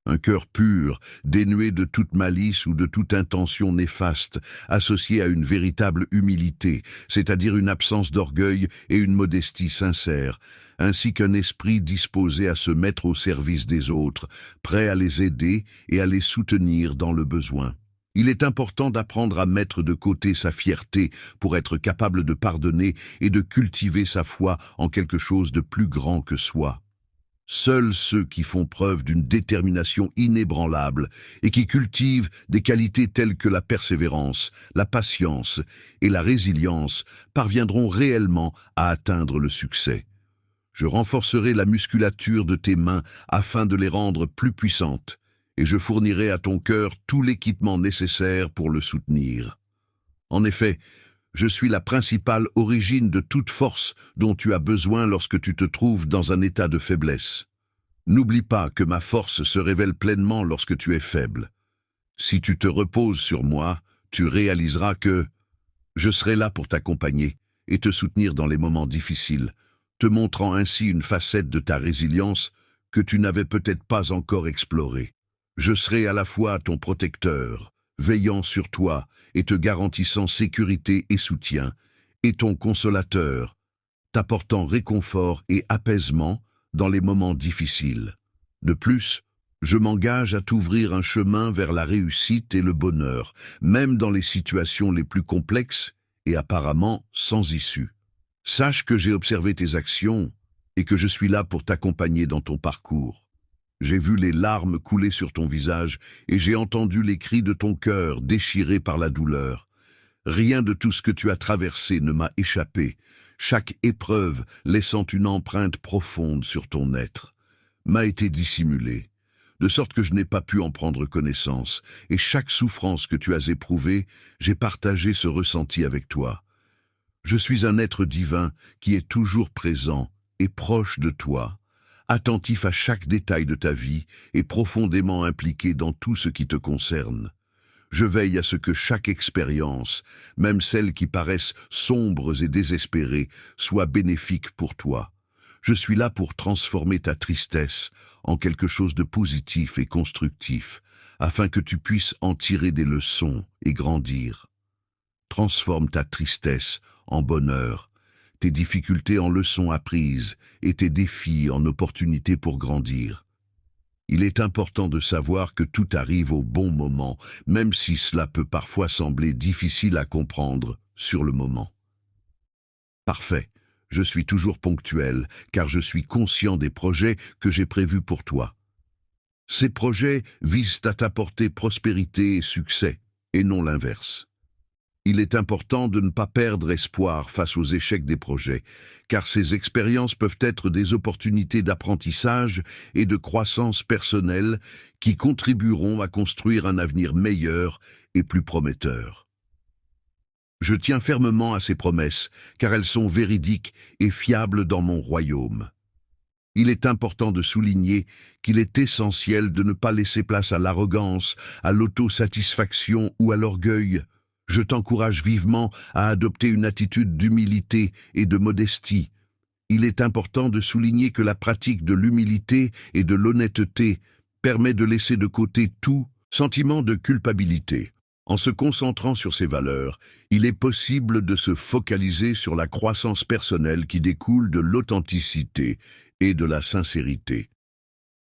Un cœur pur, dénué de toute malice ou de toute intention néfaste, associé à une véritable humilité, c'est-à-dire une absence d'orgueil et une modestie sincère, ainsi qu'un esprit disposé à se mettre au service des autres, prêt à les aider et à les soutenir dans le besoin. Il est important d'apprendre à mettre de côté sa fierté pour être capable de pardonner et de cultiver sa foi en quelque chose de plus grand que soi. Seuls ceux qui font preuve d'une détermination inébranlable et qui cultivent des qualités telles que la persévérance, la patience et la résilience parviendront réellement à atteindre le succès. Je renforcerai la musculature de tes mains afin de les rendre plus puissantes, et je fournirai à ton cœur tout l'équipement nécessaire pour le soutenir. En effet, je suis la principale origine de toute force dont tu as besoin lorsque tu te trouves dans un état de faiblesse. N'oublie pas que ma force se révèle pleinement lorsque tu es faible. Si tu te reposes sur moi, tu réaliseras que je serai là pour t'accompagner et te soutenir dans les moments difficiles, te montrant ainsi une facette de ta résilience que tu n'avais peut-être pas encore explorée. Je serai à la fois ton protecteur, veillant sur toi et te garantissant sécurité et soutien, et ton consolateur, t'apportant réconfort et apaisement dans les moments difficiles. De plus, je m'engage à t'ouvrir un chemin vers la réussite et le bonheur, même dans les situations les plus complexes et apparemment sans issue. Sache que j'ai observé tes actions et que je suis là pour t'accompagner dans ton parcours. J'ai vu les larmes couler sur ton visage et j'ai entendu les cris de ton cœur déchiré par la douleur. Rien de tout ce que tu as traversé ne m'a échappé, chaque épreuve laissant une empreinte profonde sur ton être, m'a été dissimulée, de sorte que je n'ai pas pu en prendre connaissance, et chaque souffrance que tu as éprouvée, j'ai partagé ce ressenti avec toi. Je suis un être divin qui est toujours présent et proche de toi, attentif à chaque détail de ta vie et profondément impliqué dans tout ce qui te concerne. Je veille à ce que chaque expérience, même celles qui paraissent sombres et désespérées, soit bénéfique pour toi. Je suis là pour transformer ta tristesse en quelque chose de positif et constructif, afin que tu puisses en tirer des leçons et grandir. Transforme ta tristesse en bonheur, tes difficultés en leçons apprises et tes défis en opportunités pour grandir. Il est important de savoir que tout arrive au bon moment, même si cela peut parfois sembler difficile à comprendre sur le moment. Parfait, je suis toujours ponctuel, car je suis conscient des projets que j'ai prévus pour toi. Ces projets visent à t'apporter prospérité et succès, et non l'inverse. Il est important de ne pas perdre espoir face aux échecs des projets, car ces expériences peuvent être des opportunités d'apprentissage et de croissance personnelle qui contribueront à construire un avenir meilleur et plus prometteur. Je tiens fermement à ces promesses, car elles sont véridiques et fiables dans mon royaume. Il est important de souligner qu'il est essentiel de ne pas laisser place à l'arrogance, à l'autosatisfaction ou à l'orgueil. Je t'encourage vivement à adopter une attitude d'humilité et de modestie. Il est important de souligner que la pratique de l'humilité et de l'honnêteté permet de laisser de côté tout sentiment de culpabilité. En se concentrant sur ces valeurs, il est possible de se focaliser sur la croissance personnelle qui découle de l'authenticité et de la sincérité.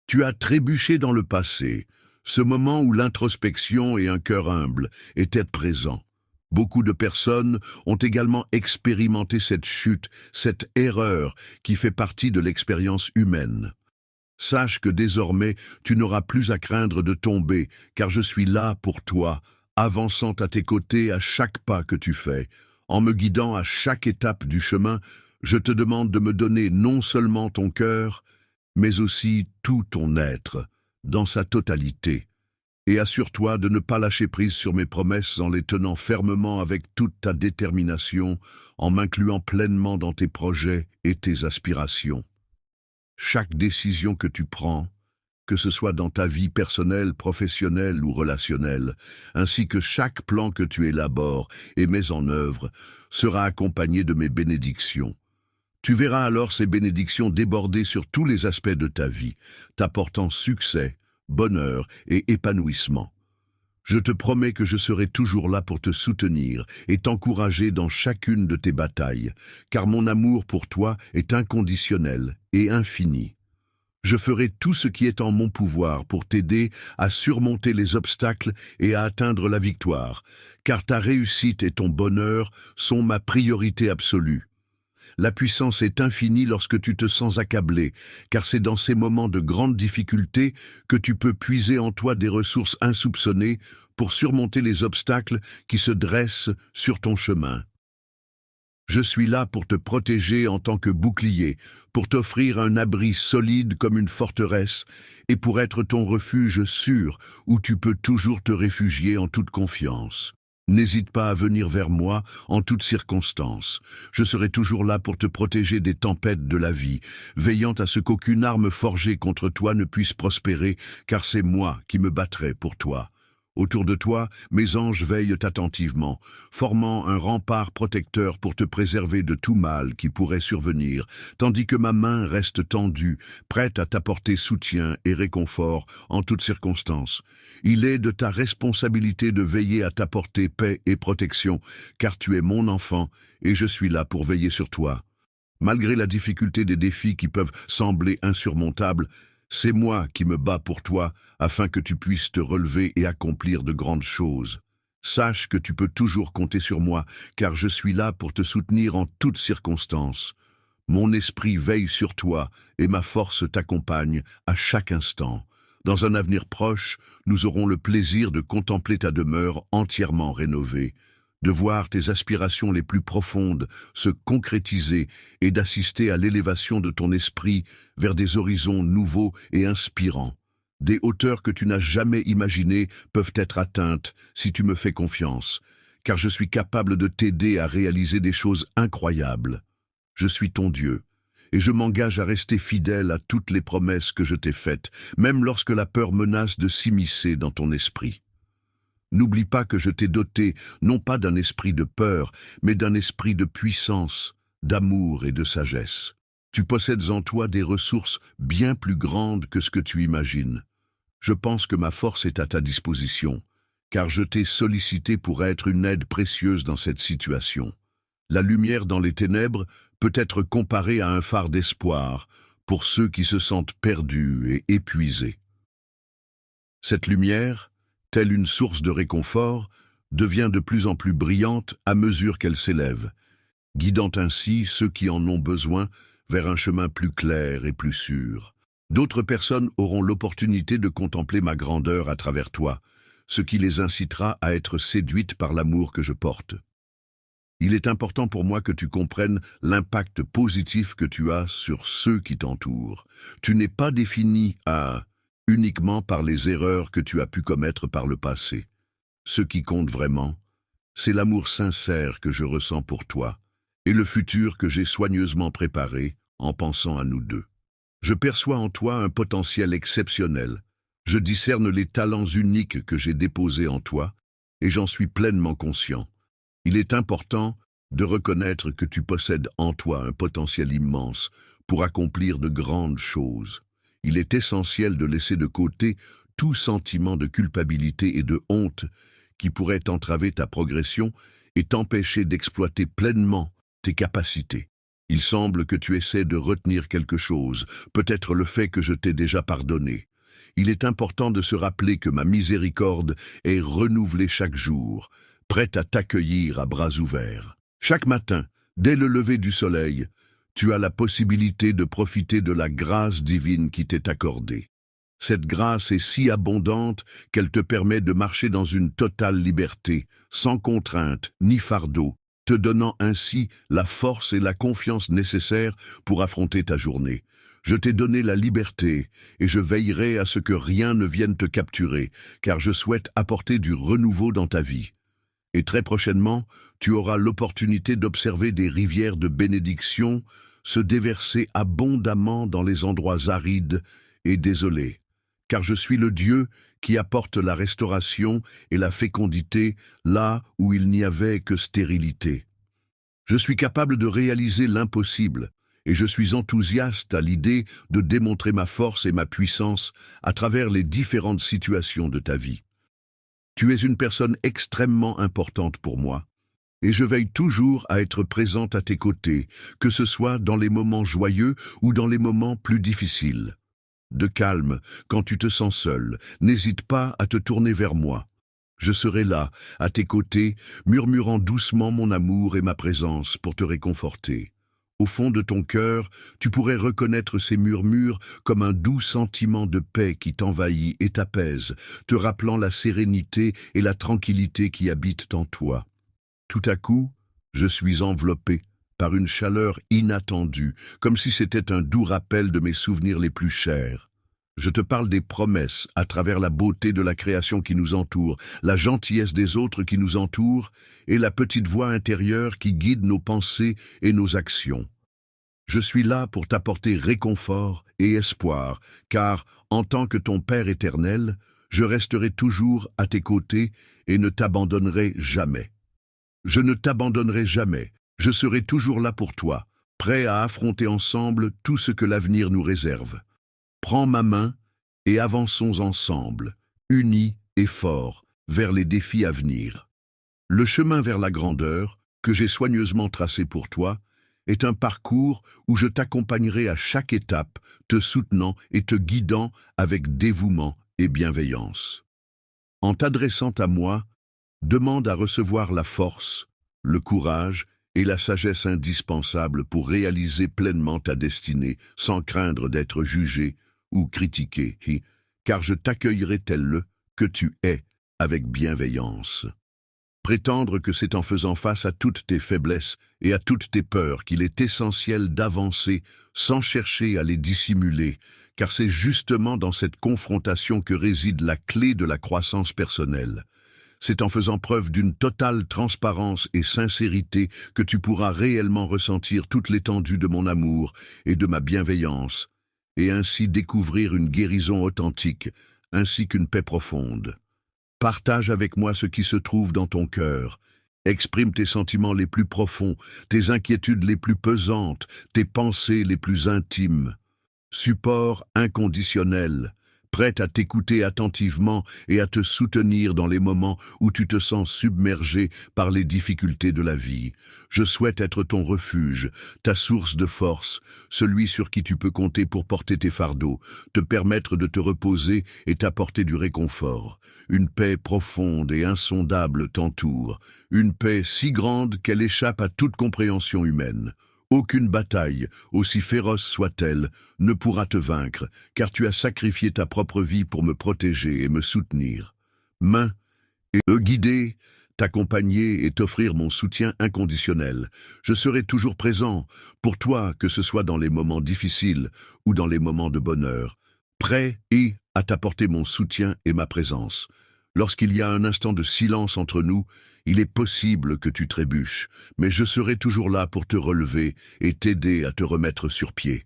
Tu as trébuché dans le passé, ce moment où l'introspection et un cœur humble étaient présents. Beaucoup de personnes ont également expérimenté cette chute, cette erreur qui fait partie de l'expérience humaine. Sache que désormais, tu n'auras plus à craindre de tomber, car je suis là pour toi, avançant à tes côtés à chaque pas que tu fais. En me guidant à chaque étape du chemin, je te demande de me donner non seulement ton cœur, mais aussi tout ton être, dans sa totalité. Et assure-toi de ne pas lâcher prise sur mes promesses en les tenant fermement avec toute ta détermination, en m'incluant pleinement dans tes projets et tes aspirations. Chaque décision que tu prends, que ce soit dans ta vie personnelle, professionnelle ou relationnelle, ainsi que chaque plan que tu élabores et mets en œuvre, sera accompagné de mes bénédictions. Tu verras alors ces bénédictions déborder sur tous les aspects de ta vie, t'apportant succès, bonheur et épanouissement. Je te promets que je serai toujours là pour te soutenir et t'encourager dans chacune de tes batailles, car mon amour pour toi est inconditionnel et infini. Je ferai tout ce qui est en mon pouvoir pour t'aider à surmonter les obstacles et à atteindre la victoire, car ta réussite et ton bonheur sont ma priorité absolue. La puissance est infinie lorsque tu te sens accablé, car c'est dans ces moments de grande difficulté que tu peux puiser en toi des ressources insoupçonnées pour surmonter les obstacles qui se dressent sur ton chemin. Je suis là pour te protéger en tant que bouclier, pour t'offrir un abri solide comme une forteresse et pour être ton refuge sûr où tu peux toujours te réfugier en toute confiance. N'hésite pas à venir vers moi en toutes circonstances. Je serai toujours là pour te protéger des tempêtes de la vie, veillant à ce qu'aucune arme forgée contre toi ne puisse prospérer, car c'est moi qui me battrai pour toi. Autour de toi, mes anges veillent attentivement, formant un rempart protecteur pour te préserver de tout mal qui pourrait survenir, tandis que ma main reste tendue, prête à t'apporter soutien et réconfort en toutes circonstances. Il est de ta responsabilité de veiller à t'apporter paix et protection, car tu es mon enfant et je suis là pour veiller sur toi. Malgré la difficulté des défis qui peuvent sembler insurmontables, c'est moi qui me bats pour toi, afin que tu puisses te relever et accomplir de grandes choses. Sache que tu peux toujours compter sur moi, car je suis là pour te soutenir en toutes circonstances. Mon esprit veille sur toi, et ma force t'accompagne à chaque instant. Dans un avenir proche, nous aurons le plaisir de contempler ta demeure entièrement rénovée, de voir tes aspirations les plus profondes se concrétiser et d'assister à l'élévation de ton esprit vers des horizons nouveaux et inspirants. Des hauteurs que tu n'as jamais imaginées peuvent être atteintes si tu me fais confiance, car je suis capable de t'aider à réaliser des choses incroyables. Je suis ton Dieu, et je m'engage à rester fidèle à toutes les promesses que je t'ai faites, même lorsque la peur menace de s'immiscer dans ton esprit. N'oublie pas que je t'ai doté non pas d'un esprit de peur, mais d'un esprit de puissance, d'amour et de sagesse. Tu possèdes en toi des ressources bien plus grandes que ce que tu imagines. Je pense que ma force est à ta disposition, car je t'ai sollicité pour être une aide précieuse dans cette situation. La lumière dans les ténèbres peut être comparée à un phare d'espoir pour ceux qui se sentent perdus et épuisés. Cette lumière, telle une source de réconfort, devient de plus en plus brillante à mesure qu'elle s'élève, guidant ainsi ceux qui en ont besoin vers un chemin plus clair et plus sûr. D'autres personnes auront l'opportunité de contempler ma grandeur à travers toi, ce qui les incitera à être séduites par l'amour que je porte. Il est important pour moi que tu comprennes l'impact positif que tu as sur ceux qui t'entourent. Tu n'es pas défini uniquement par les erreurs que tu as pu commettre par le passé. Ce qui compte vraiment, c'est l'amour sincère que je ressens pour toi et le futur que j'ai soigneusement préparé en pensant à nous deux. Je perçois en toi un potentiel exceptionnel. Je discerne les talents uniques que j'ai déposés en toi et j'en suis pleinement conscient. Il est important de reconnaître que tu possèdes en toi un potentiel immense pour accomplir de grandes choses. Il est essentiel de laisser de côté tout sentiment de culpabilité et de honte qui pourrait entraver ta progression et t'empêcher d'exploiter pleinement tes capacités. Il semble que tu essaies de retenir quelque chose, peut-être le fait que je t'ai déjà pardonné. Il est important de se rappeler que ma miséricorde est renouvelée chaque jour, prête à t'accueillir à bras ouverts. Chaque matin, dès le lever du soleil, tu as la possibilité de profiter de la grâce divine qui t'est accordée. Cette grâce est si abondante qu'elle te permet de marcher dans une totale liberté, sans contrainte ni fardeau, te donnant ainsi la force et la confiance nécessaires pour affronter ta journée. Je t'ai donné la liberté et je veillerai à ce que rien ne vienne te capturer, car je souhaite apporter du renouveau dans ta vie. Et très prochainement, tu auras l'opportunité d'observer des rivières de bénédiction se déverser abondamment dans les endroits arides et désolés, car je suis le Dieu qui apporte la restauration et la fécondité là où il n'y avait que stérilité. Je suis capable de réaliser l'impossible, et je suis enthousiaste à l'idée de démontrer ma force et ma puissance à travers les différentes situations de ta vie. Tu es une personne extrêmement importante pour moi, et je veille toujours à être présente à tes côtés, que ce soit dans les moments joyeux ou dans les moments plus difficiles. De calme, quand tu te sens seul, n'hésite pas à te tourner vers moi. Je serai là, à tes côtés, murmurant doucement mon amour et ma présence pour te réconforter. Au fond de ton cœur, tu pourrais reconnaître ces murmures comme un doux sentiment de paix qui t'envahit et t'apaise, te rappelant la sérénité et la tranquillité qui habitent en toi. Tout à coup, je suis enveloppé par une chaleur inattendue, comme si c'était un doux rappel de mes souvenirs les plus chers. Je te parle des promesses à travers la beauté de la création qui nous entoure, la gentillesse des autres qui nous entourent et la petite voix intérieure qui guide nos pensées et nos actions. Je suis là pour t'apporter réconfort et espoir, car, en tant que ton Père éternel, je resterai toujours à tes côtés et ne t'abandonnerai jamais. Je ne t'abandonnerai jamais, je serai toujours là pour toi, prêt à affronter ensemble tout ce que l'avenir nous réserve. Prends ma main et avançons ensemble, unis et forts, vers les défis à venir. Le chemin vers la grandeur, que j'ai soigneusement tracé pour toi, est un parcours où je t'accompagnerai à chaque étape, te soutenant et te guidant avec dévouement et bienveillance. En t'adressant à moi, demande à recevoir la force, le courage et la sagesse indispensables pour réaliser pleinement ta destinée, sans craindre d'être jugé ou critiqué, car je t'accueillerai tel que tu es, avec bienveillance. Prétendre que c'est en faisant face à toutes tes faiblesses et à toutes tes peurs qu'il est essentiel d'avancer sans chercher à les dissimuler, car c'est justement dans cette confrontation que réside la clé de la croissance personnelle. C'est en faisant preuve d'une totale transparence et sincérité que tu pourras réellement ressentir toute l'étendue de mon amour et de ma bienveillance, et ainsi découvrir une guérison authentique, ainsi qu'une paix profonde. Partage avec moi ce qui se trouve dans ton cœur. Exprime tes sentiments les plus profonds, tes inquiétudes les plus pesantes, tes pensées les plus intimes. Support inconditionnel, prête à t'écouter attentivement et à te soutenir dans les moments où tu te sens submergé par les difficultés de la vie. Je souhaite être ton refuge, ta source de force, celui sur qui tu peux compter pour porter tes fardeaux, te permettre de te reposer et t'apporter du réconfort. Une paix profonde et insondable t'entoure, une paix si grande qu'elle échappe à toute compréhension humaine. Aucune bataille, aussi féroce soit-elle, ne pourra te vaincre, car tu as sacrifié ta propre vie pour me protéger et me soutenir. Main et me guider, t'accompagner et t'offrir mon soutien inconditionnel. Je serai toujours présent, pour toi, que ce soit dans les moments difficiles ou dans les moments de bonheur, prêt et à t'apporter mon soutien et ma présence. Lorsqu'il y a un instant de silence entre nous, il est possible que tu trébuches, mais je serai toujours là pour te relever et t'aider à te remettre sur pied.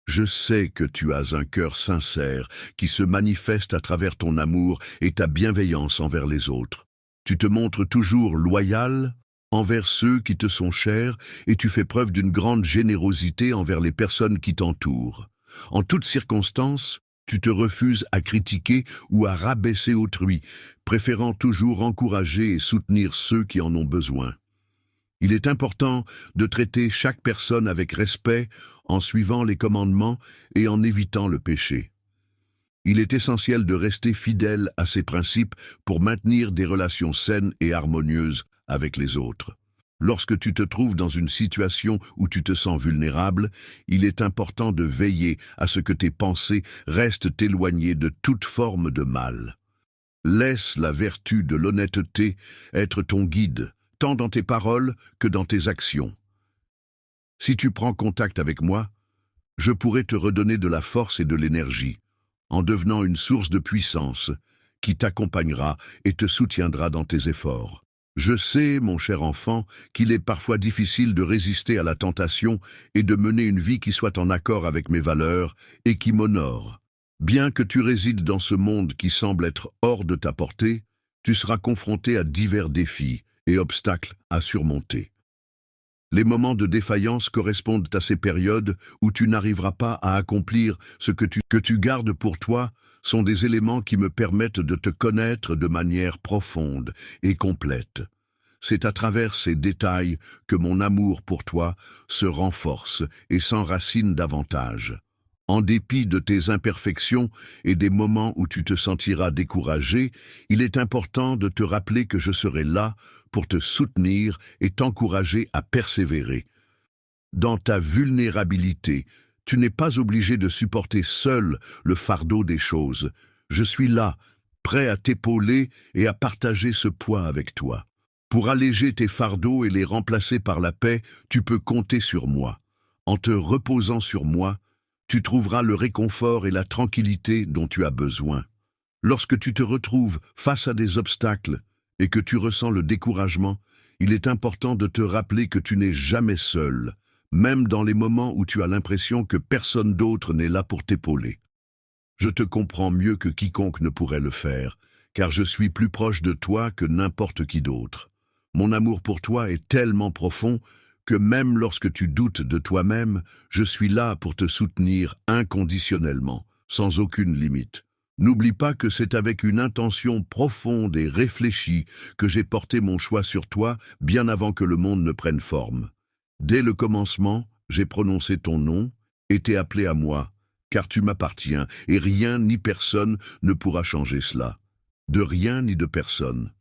Je sais que tu as un cœur sincère qui se manifeste à travers ton amour et ta bienveillance envers les autres. Tu te montres toujours loyal envers ceux qui te sont chers et tu fais preuve d'une grande générosité envers les personnes qui t'entourent. En toutes circonstances, tu te refuses à critiquer ou à rabaisser autrui, préférant toujours encourager et soutenir ceux qui en ont besoin. Il est important de traiter chaque personne avec respect, en suivant les commandements et en évitant le péché. Il est essentiel de rester fidèle à ces principes pour maintenir des relations saines et harmonieuses avec les autres. Lorsque tu te trouves dans une situation où tu te sens vulnérable, il est important de veiller à ce que tes pensées restent éloignées de toute forme de mal. Laisse la vertu de l'honnêteté être ton guide, tant dans tes paroles que dans tes actions. Si tu prends contact avec moi, je pourrai te redonner de la force et de l'énergie, en devenant une source de puissance qui t'accompagnera et te soutiendra dans tes efforts. Je sais, mon cher enfant, qu'il est parfois difficile de résister à la tentation et de mener une vie qui soit en accord avec mes valeurs et qui m'honore. Bien que tu résides dans ce monde qui semble être hors de ta portée, tu seras confronté à divers défis et obstacles à surmonter. Les moments de défaillance correspondent à ces périodes où tu n'arriveras pas à accomplir ce que tu gardes pour toi, sont des éléments qui me permettent de te connaître de manière profonde et complète. C'est à travers ces détails que mon amour pour toi se renforce et s'enracine davantage. En dépit de tes imperfections et des moments où tu te sentiras découragé, il est important de te rappeler que je serai là pour te soutenir et t'encourager à persévérer. Dans ta vulnérabilité, tu n'es pas obligé de supporter seul le fardeau des choses. Je suis là, prêt à t'épauler et à partager ce poids avec toi. Pour alléger tes fardeaux et les remplacer par la paix, tu peux compter sur moi. En te reposant sur moi, tu trouveras le réconfort et la tranquillité dont tu as besoin. Lorsque tu te retrouves face à des obstacles et que tu ressens le découragement, il est important de te rappeler que tu n'es jamais seul, même dans les moments où tu as l'impression que personne d'autre n'est là pour t'épauler. Je te comprends mieux que quiconque ne pourrait le faire, car je suis plus proche de toi que n'importe qui d'autre. Mon amour pour toi est tellement profond que même lorsque tu doutes de toi-même, je suis là pour te soutenir inconditionnellement, sans aucune limite. N'oublie pas que c'est avec une intention profonde et réfléchie que j'ai porté mon choix sur toi bien avant que le monde ne prenne forme. Dès le commencement, j'ai prononcé ton nom et t'ai appelé à moi, car tu m'appartiens et rien ni personne ne pourra changer cela. De rien ni de personne.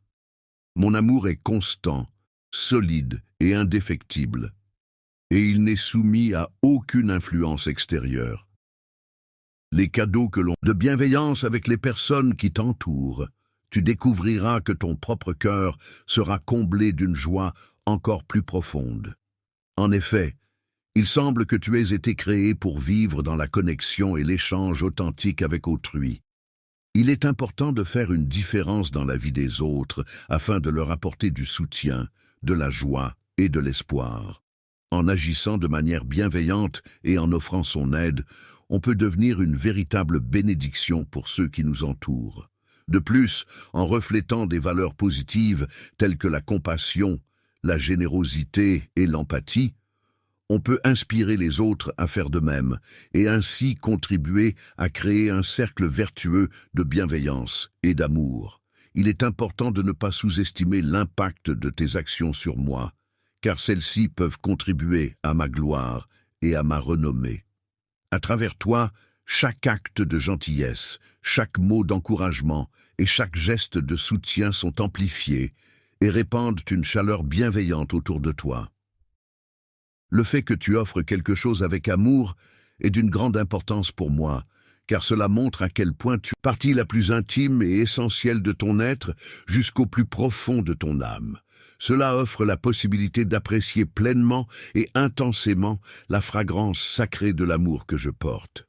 Mon amour est constant, solide et indéfectible, et il n'est soumis à aucune influence extérieure. Les cadeaux que l'on de bienveillance avec les personnes qui t'entourent, tu découvriras que ton propre cœur sera comblé d'une joie encore plus profonde. En effet, il semble que tu aies été créé pour vivre dans la connexion et l'échange authentique avec autrui. Il est important de faire une différence dans la vie des autres afin de leur apporter du soutien, de la joie et de l'espoir. En agissant de manière bienveillante et en offrant son aide, on peut devenir une véritable bénédiction pour ceux qui nous entourent. De plus, en reflétant des valeurs positives telles que la compassion, la générosité et l'empathie, on peut inspirer les autres à faire de même et ainsi contribuer à créer un cercle vertueux de bienveillance et d'amour. Il est important de ne pas sous-estimer l'impact de tes actions sur moi, car celles-ci peuvent contribuer à ma gloire et à ma renommée. À travers toi, chaque acte de gentillesse, chaque mot d'encouragement et chaque geste de soutien sont amplifiés et répandent une chaleur bienveillante autour de toi. Le fait que tu offres quelque chose avec amour est d'une grande importance pour moi, car cela montre à quel point tu es partie la plus intime et essentielle de ton être jusqu'au plus profond de ton âme. Cela offre la possibilité d'apprécier pleinement et intensément la fragrance sacrée de l'amour que je porte.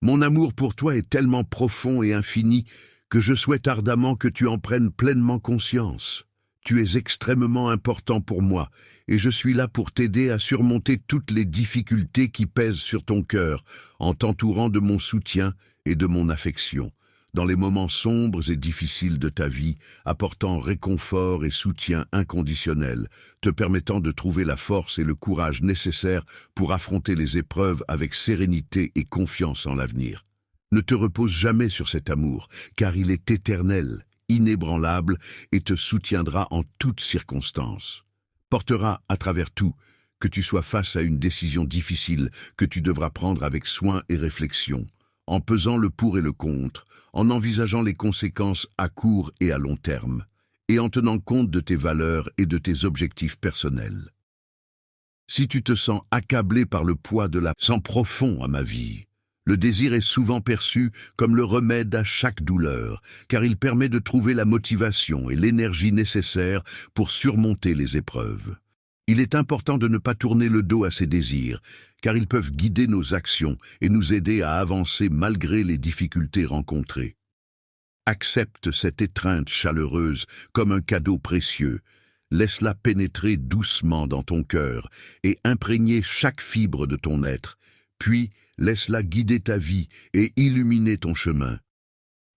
Mon amour pour toi est tellement profond et infini que je souhaite ardemment que tu en prennes pleinement conscience. Tu es extrêmement important pour moi et je suis là pour t'aider à surmonter toutes les difficultés qui pèsent sur ton cœur en t'entourant de mon soutien et de mon affection, dans les moments sombres et difficiles de ta vie, apportant réconfort et soutien inconditionnel, te permettant de trouver la force et le courage nécessaires pour affronter les épreuves avec sérénité et confiance en l'avenir. Ne te repose jamais sur cet amour, car il est éternel, inébranlable et te soutiendra en toutes circonstances. Portera à travers tout, que tu sois face à une décision difficile que tu devras prendre avec soin et réflexion, en pesant le pour et le contre, en envisageant les conséquences à court et à long terme, et en tenant compte de tes valeurs et de tes objectifs personnels. Si tu te sens accablé par le poids de la sang profond à ma vie, le désir est souvent perçu comme le remède à chaque douleur, car il permet de trouver la motivation et l'énergie nécessaires pour surmonter les épreuves. Il est important de ne pas tourner le dos à ces désirs, car ils peuvent guider nos actions et nous aider à avancer malgré les difficultés rencontrées. Accepte cette étreinte chaleureuse comme un cadeau précieux. Laisse-la pénétrer doucement dans ton cœur et imprégner chaque fibre de ton être, puis laisse-la guider ta vie et illuminer ton chemin.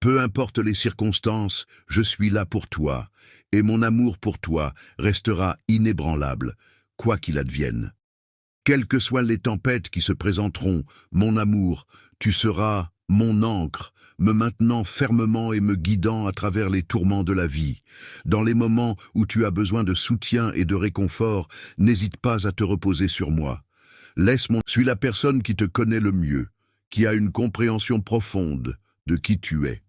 Peu importe les circonstances, je suis là pour toi, et mon amour pour toi restera inébranlable, quoi qu'il advienne. Quelles que soient les tempêtes qui se présenteront, mon amour, tu seras mon ancre, me maintenant fermement et me guidant à travers les tourments de la vie. Dans les moments où tu as besoin de soutien et de réconfort, n'hésite pas à te reposer sur moi. Suis la personne qui te connaît le mieux, qui a une compréhension profonde de qui tu es.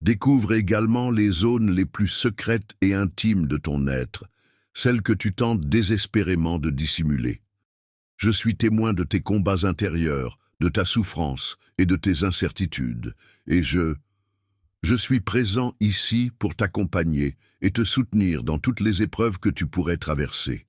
Découvre également les zones les plus secrètes et intimes de ton être, celles que tu tentes désespérément de dissimuler. Je suis témoin de tes combats intérieurs, de ta souffrance et de tes incertitudes, et je suis présent ici pour t'accompagner et te soutenir dans toutes les épreuves que tu pourrais traverser.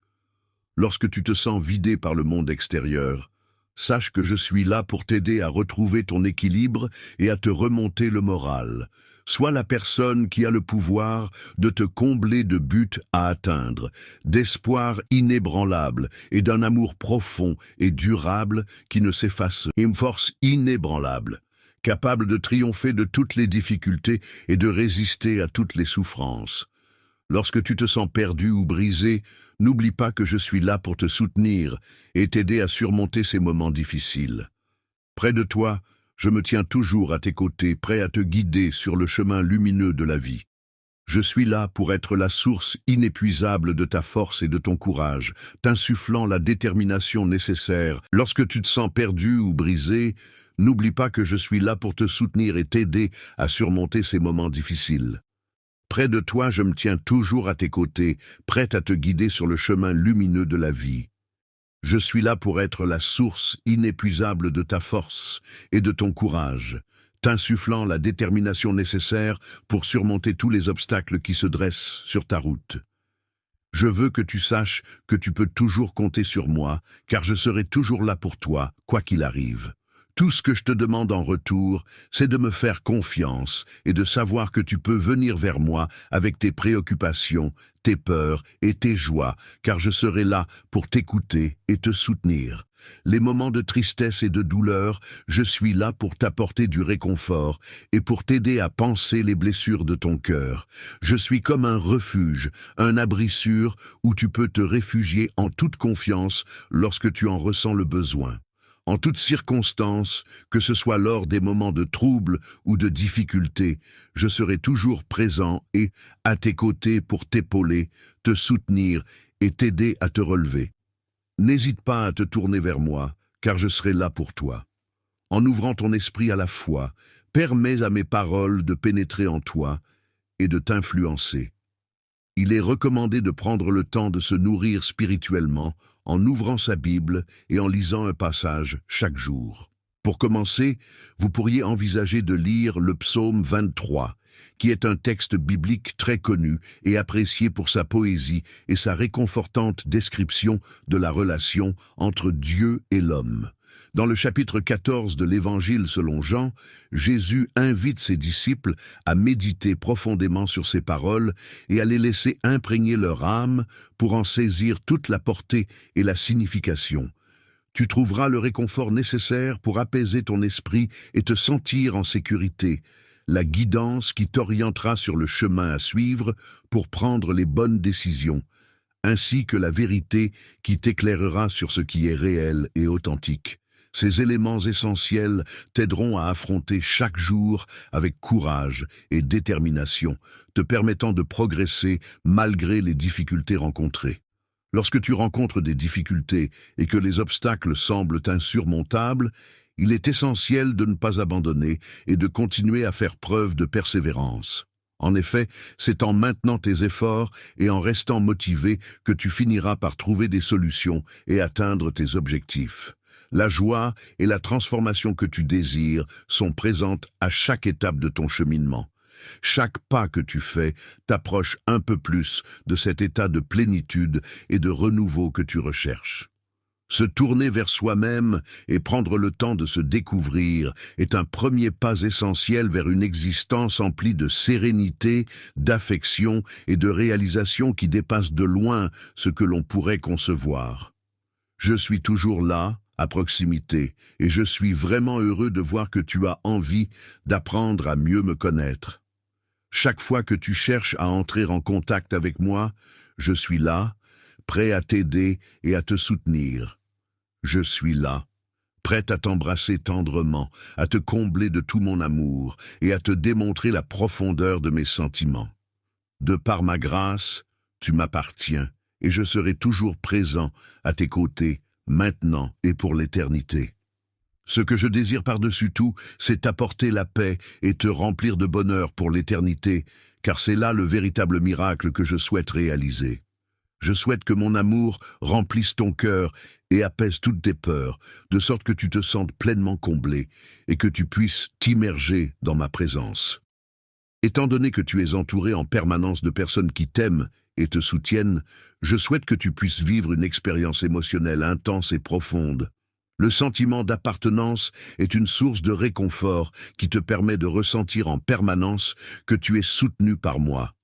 Lorsque tu te sens vidé par le monde extérieur, sache que je suis là pour t'aider à retrouver ton équilibre et à te remonter le moral. Sois la personne qui a le pouvoir de te combler de buts à atteindre, d'espoir inébranlable et d'un amour profond et durable qui ne s'efface, une force inébranlable, capable de triompher de toutes les difficultés et de résister à toutes les souffrances. Lorsque tu te sens perdu ou brisé, n'oublie pas que je suis là pour te soutenir et t'aider à surmonter ces moments difficiles. Près de toi, je me tiens toujours à tes côtés, prêt à te guider sur le chemin lumineux de la vie. Je suis là pour être la source inépuisable de ta force et de ton courage, t'insufflant la détermination nécessaire. Lorsque tu te sens perdu ou brisé, n'oublie pas que je suis là pour te soutenir et t'aider à surmonter ces moments difficiles. Près de toi, je me tiens toujours à tes côtés, prêt à te guider sur le chemin lumineux de la vie. Je suis là pour être la source inépuisable de ta force et de ton courage, t'insufflant la détermination nécessaire pour surmonter tous les obstacles qui se dressent sur ta route. Je veux que tu saches que tu peux toujours compter sur moi, car je serai toujours là pour toi, quoi qu'il arrive. Tout ce que je te demande en retour, c'est de me faire confiance et de savoir que tu peux venir vers moi avec tes préoccupations, tes peurs et tes joies, car je serai là pour t'écouter et te soutenir. Les moments de tristesse et de douleur, je suis là pour t'apporter du réconfort et pour t'aider à panser les blessures de ton cœur. Je suis comme un refuge, un abri sûr où tu peux te réfugier en toute confiance lorsque tu en ressens le besoin. En toutes circonstances, que ce soit lors des moments de trouble ou de difficulté, je serai toujours présent et à tes côtés pour t'épauler, te soutenir et t'aider à te relever. N'hésite pas à te tourner vers moi, car je serai là pour toi. En ouvrant ton esprit à la foi, permets à mes paroles de pénétrer en toi et de t'influencer. Il est recommandé de prendre le temps de se nourrir spirituellement en ouvrant sa Bible et en lisant un passage chaque jour. Pour commencer, vous pourriez envisager de lire le psaume 23, qui est un texte biblique très connu et apprécié pour sa poésie et sa réconfortante description de la relation entre Dieu et l'homme. Dans le chapitre 14 de l'Évangile selon Jean, Jésus invite ses disciples à méditer profondément sur ces paroles et à les laisser imprégner leur âme pour en saisir toute la portée et la signification. Tu trouveras le réconfort nécessaire pour apaiser ton esprit et te sentir en sécurité, la guidance qui t'orientera sur le chemin à suivre pour prendre les bonnes décisions, ainsi que la vérité qui t'éclairera sur ce qui est réel et authentique. Ces éléments essentiels t'aideront à affronter chaque jour avec courage et détermination, te permettant de progresser malgré les difficultés rencontrées. Lorsque tu rencontres des difficultés et que les obstacles semblent insurmontables, il est essentiel de ne pas abandonner et de continuer à faire preuve de persévérance. En effet, c'est en maintenant tes efforts et en restant motivé que tu finiras par trouver des solutions et atteindre tes objectifs. La joie et la transformation que tu désires sont présentes à chaque étape de ton cheminement. Chaque pas que tu fais t'approche un peu plus de cet état de plénitude et de renouveau que tu recherches. Se tourner vers soi-même et prendre le temps de se découvrir est un premier pas essentiel vers une existence emplie de sérénité, d'affection et de réalisation qui dépasse de loin ce que l'on pourrait concevoir. Je suis toujours là, à proximité, et je suis vraiment heureux de voir que tu as envie d'apprendre à mieux me connaître. Chaque fois que tu cherches à entrer en contact avec moi, je suis là, prêt à t'aider et à te soutenir. Je suis là, prêt à t'embrasser tendrement, à te combler de tout mon amour et à te démontrer la profondeur de mes sentiments. De par ma grâce, tu m'appartiens et je serai toujours présent à tes côtés, maintenant et pour l'éternité. Ce que je désire par-dessus tout, c'est t'apporter la paix et te remplir de bonheur pour l'éternité, car c'est là le véritable miracle que je souhaite réaliser. Je souhaite que mon amour remplisse ton cœur et apaise toutes tes peurs, de sorte que tu te sentes pleinement comblé et que tu puisses t'immerger dans ma présence. Étant donné que tu es entouré en permanence de personnes qui t'aiment et te soutiennent, je souhaite que tu puisses vivre une expérience émotionnelle intense et profonde. Le sentiment d'appartenance est une source de réconfort qui te permet de ressentir en permanence que tu es soutenu par moi.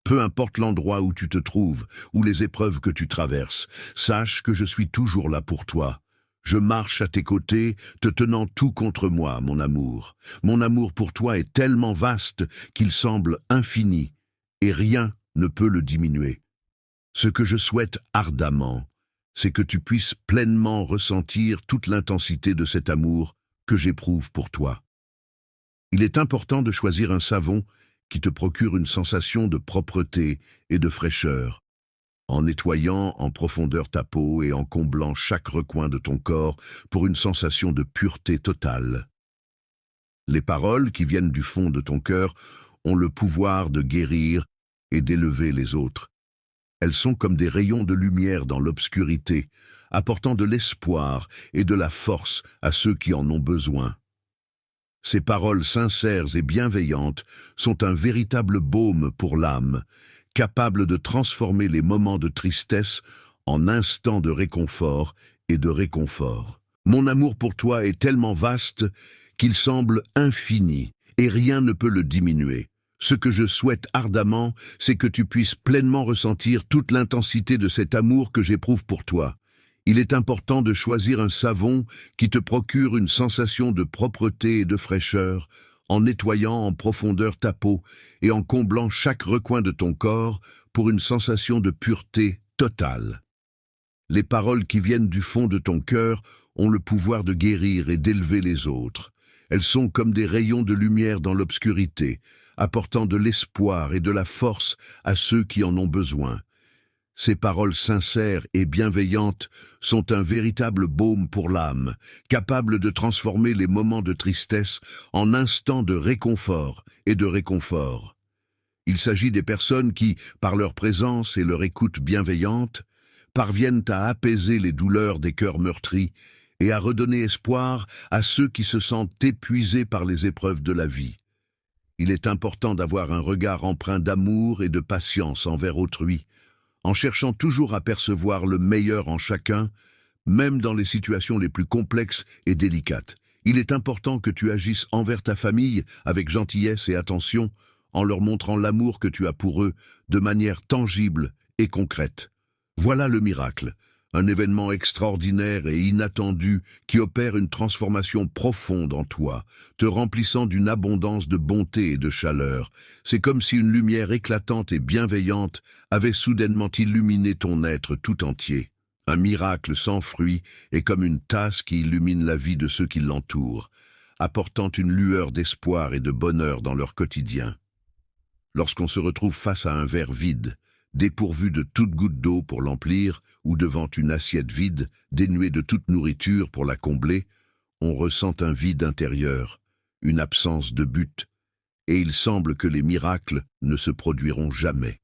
Peu importe l'endroit où tu te trouves, ou les épreuves que tu traverses, sache que je suis toujours là pour toi. Je marche à tes côtés, te tenant tout contre moi, mon amour. Mon amour pour toi est tellement vaste qu'il semble infini, et rien ne peut le diminuer. Ce que je souhaite ardemment, c'est que tu puisses pleinement ressentir toute l'intensité de cet amour que j'éprouve pour toi. Il est important de choisir un savon qui te procure une sensation de propreté et de fraîcheur, en nettoyant en profondeur ta peau et en comblant chaque recoin de ton corps pour une sensation de pureté totale. Les paroles qui viennent du fond de ton cœur ont le pouvoir de guérir et d'élever les autres. Elles sont comme des rayons de lumière dans l'obscurité, apportant de l'espoir et de la force à ceux qui en ont besoin. Ces paroles sincères et bienveillantes sont un véritable baume pour l'âme, capable de transformer les moments de tristesse en instants de réconfort et de réconfort. Mon amour pour toi est tellement vaste qu'il semble infini et rien ne peut le diminuer. Ce que je souhaite ardemment, c'est que tu puisses pleinement ressentir toute l'intensité de cet amour que j'éprouve pour toi. Il est important de choisir un savon qui te procure une sensation de propreté et de fraîcheur, en nettoyant en profondeur ta peau et en comblant chaque recoin de ton corps pour une sensation de pureté totale. Les paroles qui viennent du fond de ton cœur ont le pouvoir de guérir et d'élever les autres. Elles sont comme des rayons de lumière dans l'obscurité, apportant de l'espoir et de la force à ceux qui en ont besoin. Ces paroles sincères et bienveillantes sont un véritable baume pour l'âme, capable de transformer les moments de tristesse en instants de réconfort et de réconfort. Il s'agit des personnes qui, par leur présence et leur écoute bienveillante, parviennent à apaiser les douleurs des cœurs meurtris et à redonner espoir à ceux qui se sentent épuisés par les épreuves de la vie. Il est important d'avoir un regard empreint d'amour et de patience envers autrui, en cherchant toujours à percevoir le meilleur en chacun, même dans les situations les plus complexes et délicates. Il est important que tu agisses envers ta famille avec gentillesse et attention, en leur montrant l'amour que tu as pour eux de manière tangible et concrète. Voilà le miracle, un événement extraordinaire et inattendu qui opère une transformation profonde en toi, te remplissant d'une abondance de bonté et de chaleur. C'est comme si une lumière éclatante et bienveillante avait soudainement illuminé ton être tout entier. Un miracle sans fruit est comme une tasse qui illumine la vie de ceux qui l'entourent, apportant une lueur d'espoir et de bonheur dans leur quotidien. Lorsqu'on se retrouve face à un verre vide, dépourvu de toute goutte d'eau pour l'emplir, ou devant une assiette vide, dénuée de toute nourriture pour la combler, on ressent un vide intérieur, une absence de but, et il semble que les miracles ne se produiront jamais.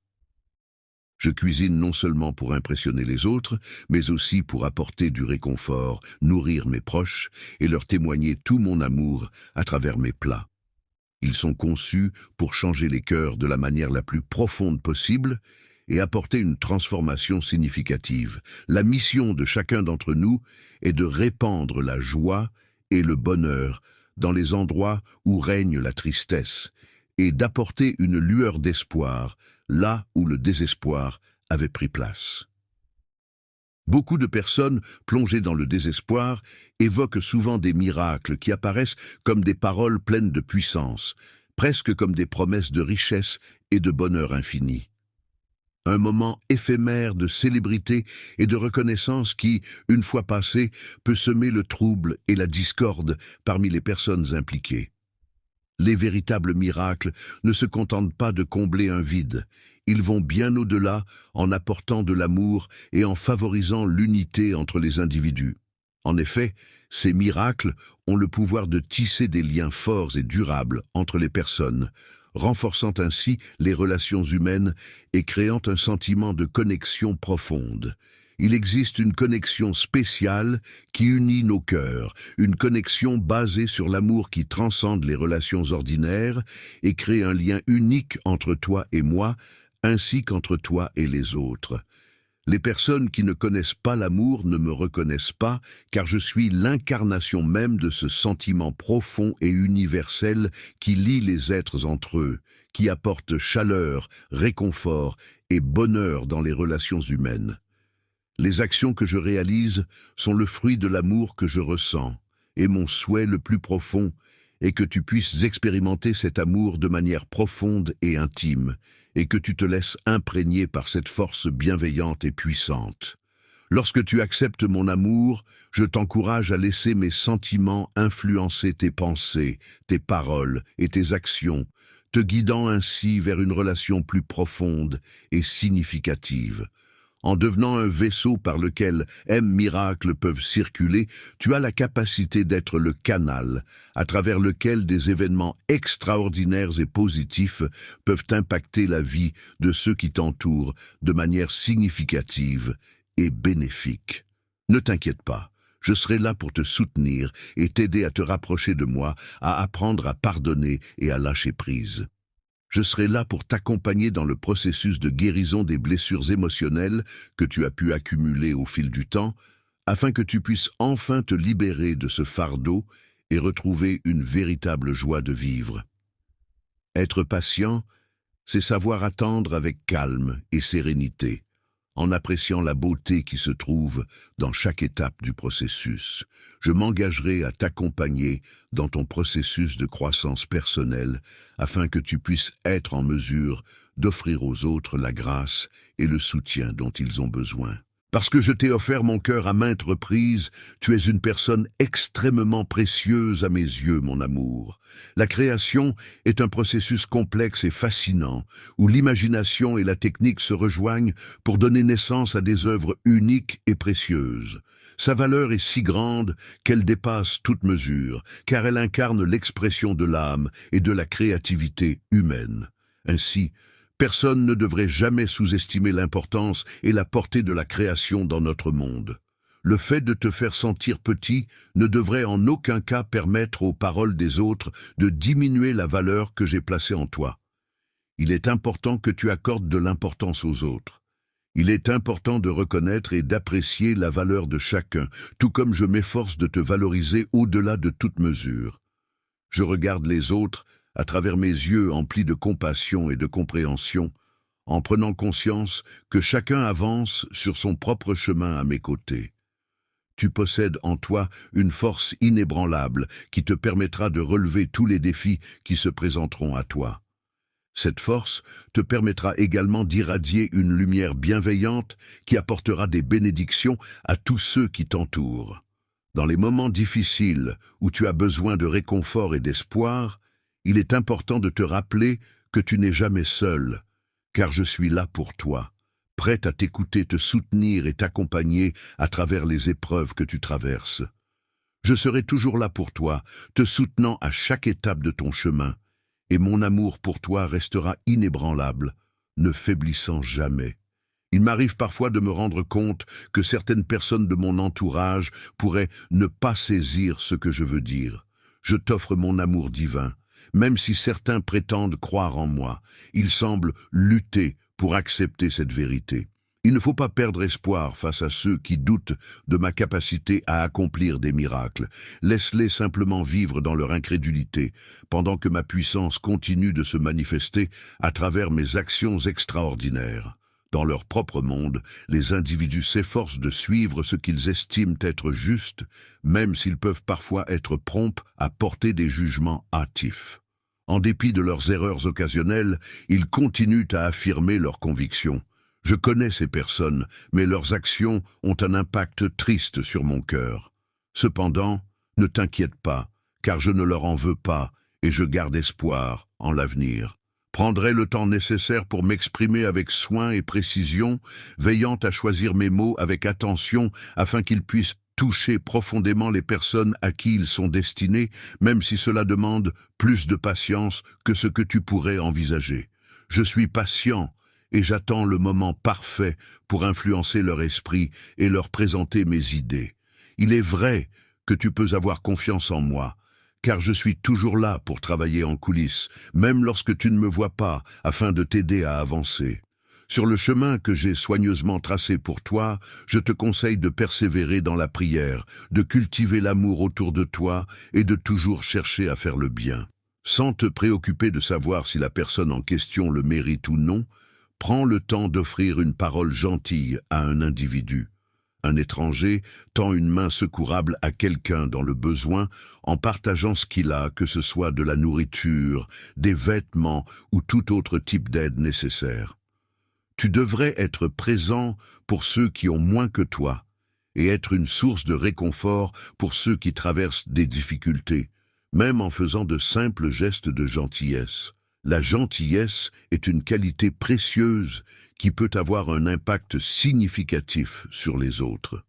Je cuisine non seulement pour impressionner les autres, mais aussi pour apporter du réconfort, nourrir mes proches et leur témoigner tout mon amour à travers mes plats. Ils sont conçus pour changer les cœurs de la manière la plus profonde possible et apporter une transformation significative. La mission de chacun d'entre nous est de répandre la joie et le bonheur dans les endroits où règne la tristesse et d'apporter une lueur d'espoir là où le désespoir avait pris place. Beaucoup de personnes plongées dans le désespoir évoquent souvent des miracles qui apparaissent comme des paroles pleines de puissance, presque comme des promesses de richesse et de bonheur infini. un moment éphémère de célébrité et de reconnaissance qui, une fois passé, peut semer le trouble et la discorde parmi les personnes impliquées. Les véritables miracles ne se contentent pas de combler un vide. Ils vont bien au-delà en apportant de l'amour et en favorisant l'unité entre les individus. En effet, ces miracles ont le pouvoir de tisser des liens forts et durables entre les personnes, renforçant ainsi les relations humaines et créant un sentiment de connexion profonde. Il existe une connexion spéciale qui unit nos cœurs, une connexion basée sur l'amour qui transcende les relations ordinaires et crée un lien unique entre toi et moi, ainsi qu'entre toi et les autres. Les personnes qui ne connaissent pas l'amour ne me reconnaissent pas, car je suis l'incarnation même de ce sentiment profond et universel qui lie les êtres entre eux, qui apporte chaleur, réconfort et bonheur dans les relations humaines. Les actions que je réalise sont le fruit de l'amour que je ressens, et mon souhait le plus profond est que tu puisses expérimenter cet amour de manière profonde et intime, et que tu te laisses imprégner par cette force bienveillante et puissante. Lorsque tu acceptes mon amour, je t'encourage à laisser mes sentiments influencer tes pensées, tes paroles et tes actions, te guidant ainsi vers une relation plus profonde et significative. En devenant un vaisseau par lequel miracles peuvent circuler, tu as la capacité d'être le canal à travers lequel des événements extraordinaires et positifs peuvent impacter la vie de ceux qui t'entourent de manière significative et bénéfique. Ne t'inquiète pas, je serai là pour te soutenir et t'aider à te rapprocher de moi, à apprendre à pardonner et à lâcher prise. Je serai là pour t'accompagner dans le processus de guérison des blessures émotionnelles que tu as pu accumuler au fil du temps, afin que tu puisses enfin te libérer de ce fardeau et retrouver une véritable joie de vivre. Être patient, c'est savoir attendre avec calme et sérénité, en appréciant la beauté qui se trouve dans chaque étape du processus. Je m'engagerai à t'accompagner dans ton processus de croissance personnelle afin que tu puisses être en mesure d'offrir aux autres la grâce et le soutien dont ils ont besoin. Parce que je t'ai offert mon cœur à maintes reprises, tu es une personne extrêmement précieuse à mes yeux, mon amour. La création est un processus complexe et fascinant, où l'imagination et la technique se rejoignent pour donner naissance à des œuvres uniques et précieuses. Sa valeur est si grande qu'elle dépasse toute mesure, car elle incarne l'expression de l'âme et de la créativité humaine. Ainsi, personne ne devrait jamais sous-estimer l'importance et la portée de la création dans notre monde. Le fait de te faire sentir petit ne devrait en aucun cas permettre aux paroles des autres de diminuer la valeur que j'ai placée en toi. Il est important que tu accordes de l'importance aux autres. Il est important de reconnaître et d'apprécier la valeur de chacun, tout comme je m'efforce de te valoriser au-delà de toute mesure. Je regarde les autres à travers mes yeux emplis de compassion et de compréhension, en prenant conscience que chacun avance sur son propre chemin à mes côtés. Tu possèdes en toi une force inébranlable qui te permettra de relever tous les défis qui se présenteront à toi. Cette force te permettra également d'irradier une lumière bienveillante qui apportera des bénédictions à tous ceux qui t'entourent. Dans les moments difficiles où tu as besoin de réconfort et d'espoir, il est important de te rappeler que tu n'es jamais seul, car je suis là pour toi, prête à t'écouter, te soutenir et t'accompagner à travers les épreuves que tu traverses. Je serai toujours là pour toi, te soutenant à chaque étape de ton chemin, et mon amour pour toi restera inébranlable, ne faiblissant jamais. Il m'arrive parfois de me rendre compte que certaines personnes de mon entourage pourraient ne pas saisir ce que je veux dire. Je t'offre mon amour divin. Même si certains prétendent croire en moi, ils semblent lutter pour accepter cette vérité. Il ne faut pas perdre espoir face à ceux qui doutent de ma capacité à accomplir des miracles. Laisse-les simplement vivre dans leur incrédulité, pendant que ma puissance continue de se manifester à travers mes actions extraordinaires. Dans leur propre monde, les individus s'efforcent de suivre ce qu'ils estiment être juste, même s'ils peuvent parfois être prompts à porter des jugements hâtifs. En dépit de leurs erreurs occasionnelles, ils continuent à affirmer leurs convictions. Je connais ces personnes, mais leurs actions ont un impact triste sur mon cœur. Cependant, ne t'inquiète pas, car je ne leur en veux pas et je garde espoir en l'avenir. Prendrai le temps nécessaire pour m'exprimer avec soin et précision, veillant à choisir mes mots avec attention afin qu'ils puissent toucher profondément les personnes à qui ils sont destinés, même si cela demande plus de patience que ce que tu pourrais envisager. Je suis patient et j'attends le moment parfait pour influencer leur esprit et leur présenter mes idées. Il est vrai que tu peux avoir confiance en moi, car je suis toujours là pour travailler en coulisses, même lorsque tu ne me vois pas, afin de t'aider à avancer. Sur le chemin que j'ai soigneusement tracé pour toi, je te conseille de persévérer dans la prière, de cultiver l'amour autour de toi et de toujours chercher à faire le bien. Sans te préoccuper de savoir si la personne en question le mérite ou non, prends le temps d'offrir une parole gentille à un individu. Un étranger tend une main secourable à quelqu'un dans le besoin en partageant ce qu'il a, que ce soit de la nourriture, des vêtements ou tout autre type d'aide nécessaire. Tu devrais être présent pour ceux qui ont moins que toi et être une source de réconfort pour ceux qui traversent des difficultés, même en faisant de simples gestes de gentillesse. La gentillesse est une qualité précieuse qui peut avoir un impact significatif sur les autres.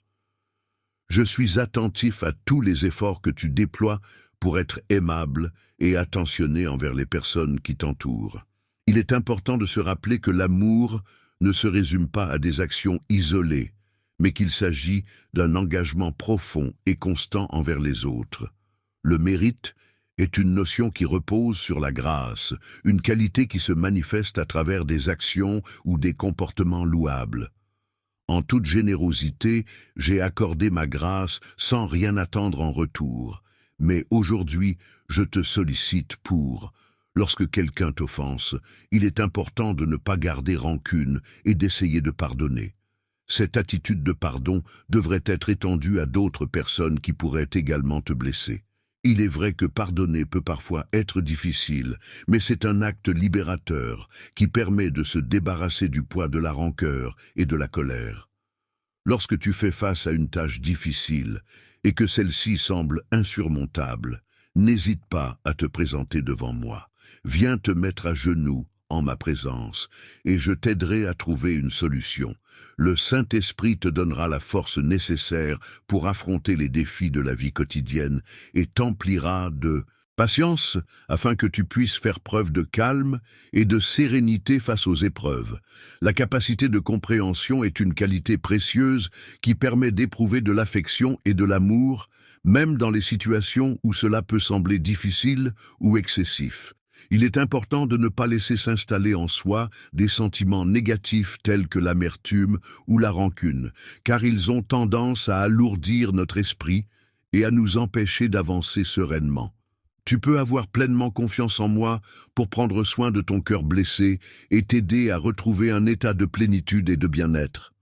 Je suis attentif à tous les efforts que tu déploies pour être aimable et attentionné envers les personnes qui t'entourent. Il est important de se rappeler que l'amour ne se résume pas à des actions isolées, mais qu'il s'agit d'un engagement profond et constant envers les autres. Le mérite est une notion qui repose sur la grâce, une qualité qui se manifeste à travers des actions ou des comportements louables. En toute générosité, j'ai accordé ma grâce sans rien attendre en retour. Mais aujourd'hui, je te sollicite pour... Lorsque quelqu'un t'offense, il est important de ne pas garder rancune et d'essayer de pardonner. Cette attitude de pardon devrait être étendue à d'autres personnes qui pourraient également te blesser. Il est vrai que pardonner peut parfois être difficile, mais c'est un acte libérateur qui permet de se débarrasser du poids de la rancœur et de la colère. Lorsque tu fais face à une tâche difficile et que celle-ci semble insurmontable, n'hésite pas à te présenter devant moi. Viens te mettre à genoux en ma présence, et je t'aiderai à trouver une solution. Le Saint-Esprit te donnera la force nécessaire pour affronter les défis de la vie quotidienne et t'emplira de patience afin que tu puisses faire preuve de calme et de sérénité face aux épreuves. La capacité de compréhension est une qualité précieuse qui permet d'éprouver de l'affection et de l'amour, même dans les situations où cela peut sembler difficile ou excessif. Il est important de ne pas laisser s'installer en soi des sentiments négatifs tels que l'amertume ou la rancune, car ils ont tendance à alourdir notre esprit et à nous empêcher d'avancer sereinement. Tu peux avoir pleinement confiance en moi pour prendre soin de ton cœur blessé et t'aider à retrouver un état de plénitude et de bien-être.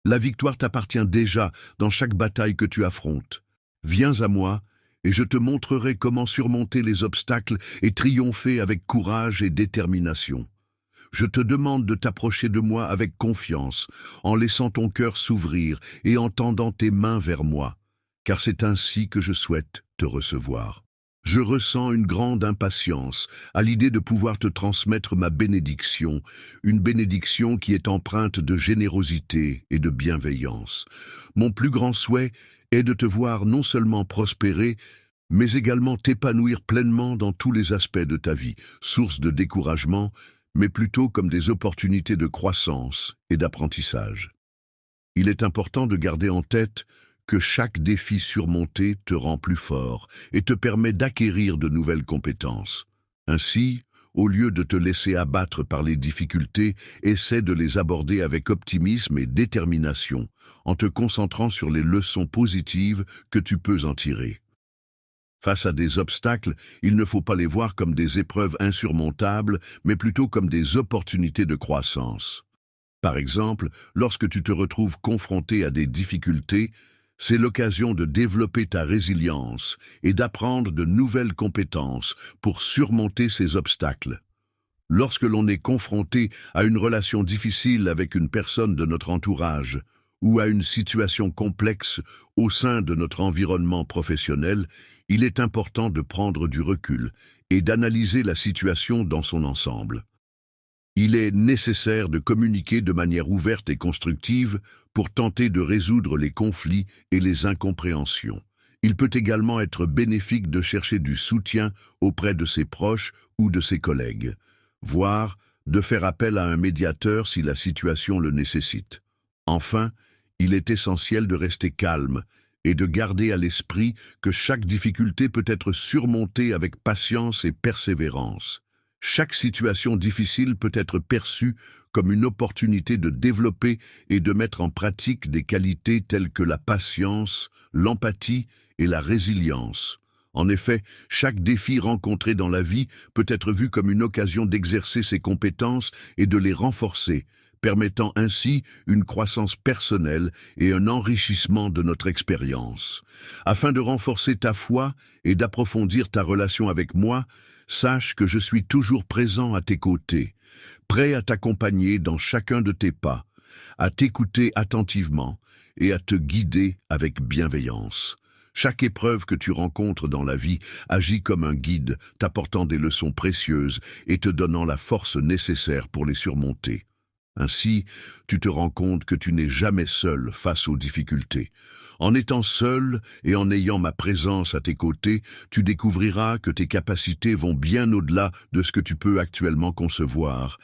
La victoire t'appartient déjà dans chaque bataille que tu affrontes. Viens à moi, et je te montrerai comment surmonter les obstacles et triompher avec courage et détermination. Je te demande de t'approcher de moi avec confiance, en laissant ton cœur s'ouvrir et en tendant tes mains vers moi, car c'est ainsi que je souhaite te recevoir. Je ressens une grande impatience à l'idée de pouvoir te transmettre ma bénédiction, une bénédiction qui est empreinte de générosité et de bienveillance. Mon plus grand souhait est de te voir non seulement prospérer, mais également t'épanouir pleinement dans tous les aspects de ta vie, source de découragement, mais plutôt comme des opportunités de croissance et d'apprentissage. Il est important de garder en tête que chaque défi surmonté te rend plus fort et te permet d'acquérir de nouvelles compétences. Ainsi, au lieu de te laisser abattre par les difficultés, essaie de les aborder avec optimisme et détermination, en te concentrant sur les leçons positives que tu peux en tirer. Face à des obstacles, il ne faut pas les voir comme des épreuves insurmontables, mais plutôt comme des opportunités de croissance. Par exemple, lorsque tu te retrouves confronté à des difficultés, c'est l'occasion de développer ta résilience et d'apprendre de nouvelles compétences pour surmonter ces obstacles. Lorsque l'on est confronté à une relation difficile avec une personne de notre entourage ou à une situation complexe au sein de notre environnement professionnel, il est important de prendre du recul et d'analyser la situation dans son ensemble. Il est nécessaire de communiquer de manière ouverte et constructive pour tenter de résoudre les conflits et les incompréhensions. Il peut également être bénéfique de chercher du soutien auprès de ses proches ou de ses collègues, voire de faire appel à un médiateur si la situation le nécessite. Enfin, il est essentiel de rester calme et de garder à l'esprit que chaque difficulté peut être surmontée avec patience et persévérance. Chaque situation difficile peut être perçue comme une opportunité de développer et de mettre en pratique des qualités telles que la patience, l'empathie et la résilience. En effet, chaque défi rencontré dans la vie peut être vu comme une occasion d'exercer ses compétences et de les renforcer, permettant ainsi une croissance personnelle et un enrichissement de notre expérience. Afin de renforcer ta foi et d'approfondir ta relation avec moi, sache que je suis toujours présent à tes côtés, prêt à t'accompagner dans chacun de tes pas, à t'écouter attentivement et à te guider avec bienveillance. Chaque épreuve que tu rencontres dans la vie agit comme un guide, t'apportant des leçons précieuses et te donnant la force nécessaire pour les surmonter. Ainsi, tu te rends compte que tu n'es jamais seul face aux difficultés. En étant seul et en ayant ma présence à tes côtés, tu découvriras que tes capacités vont bien au-delà de ce que tu peux actuellement concevoir,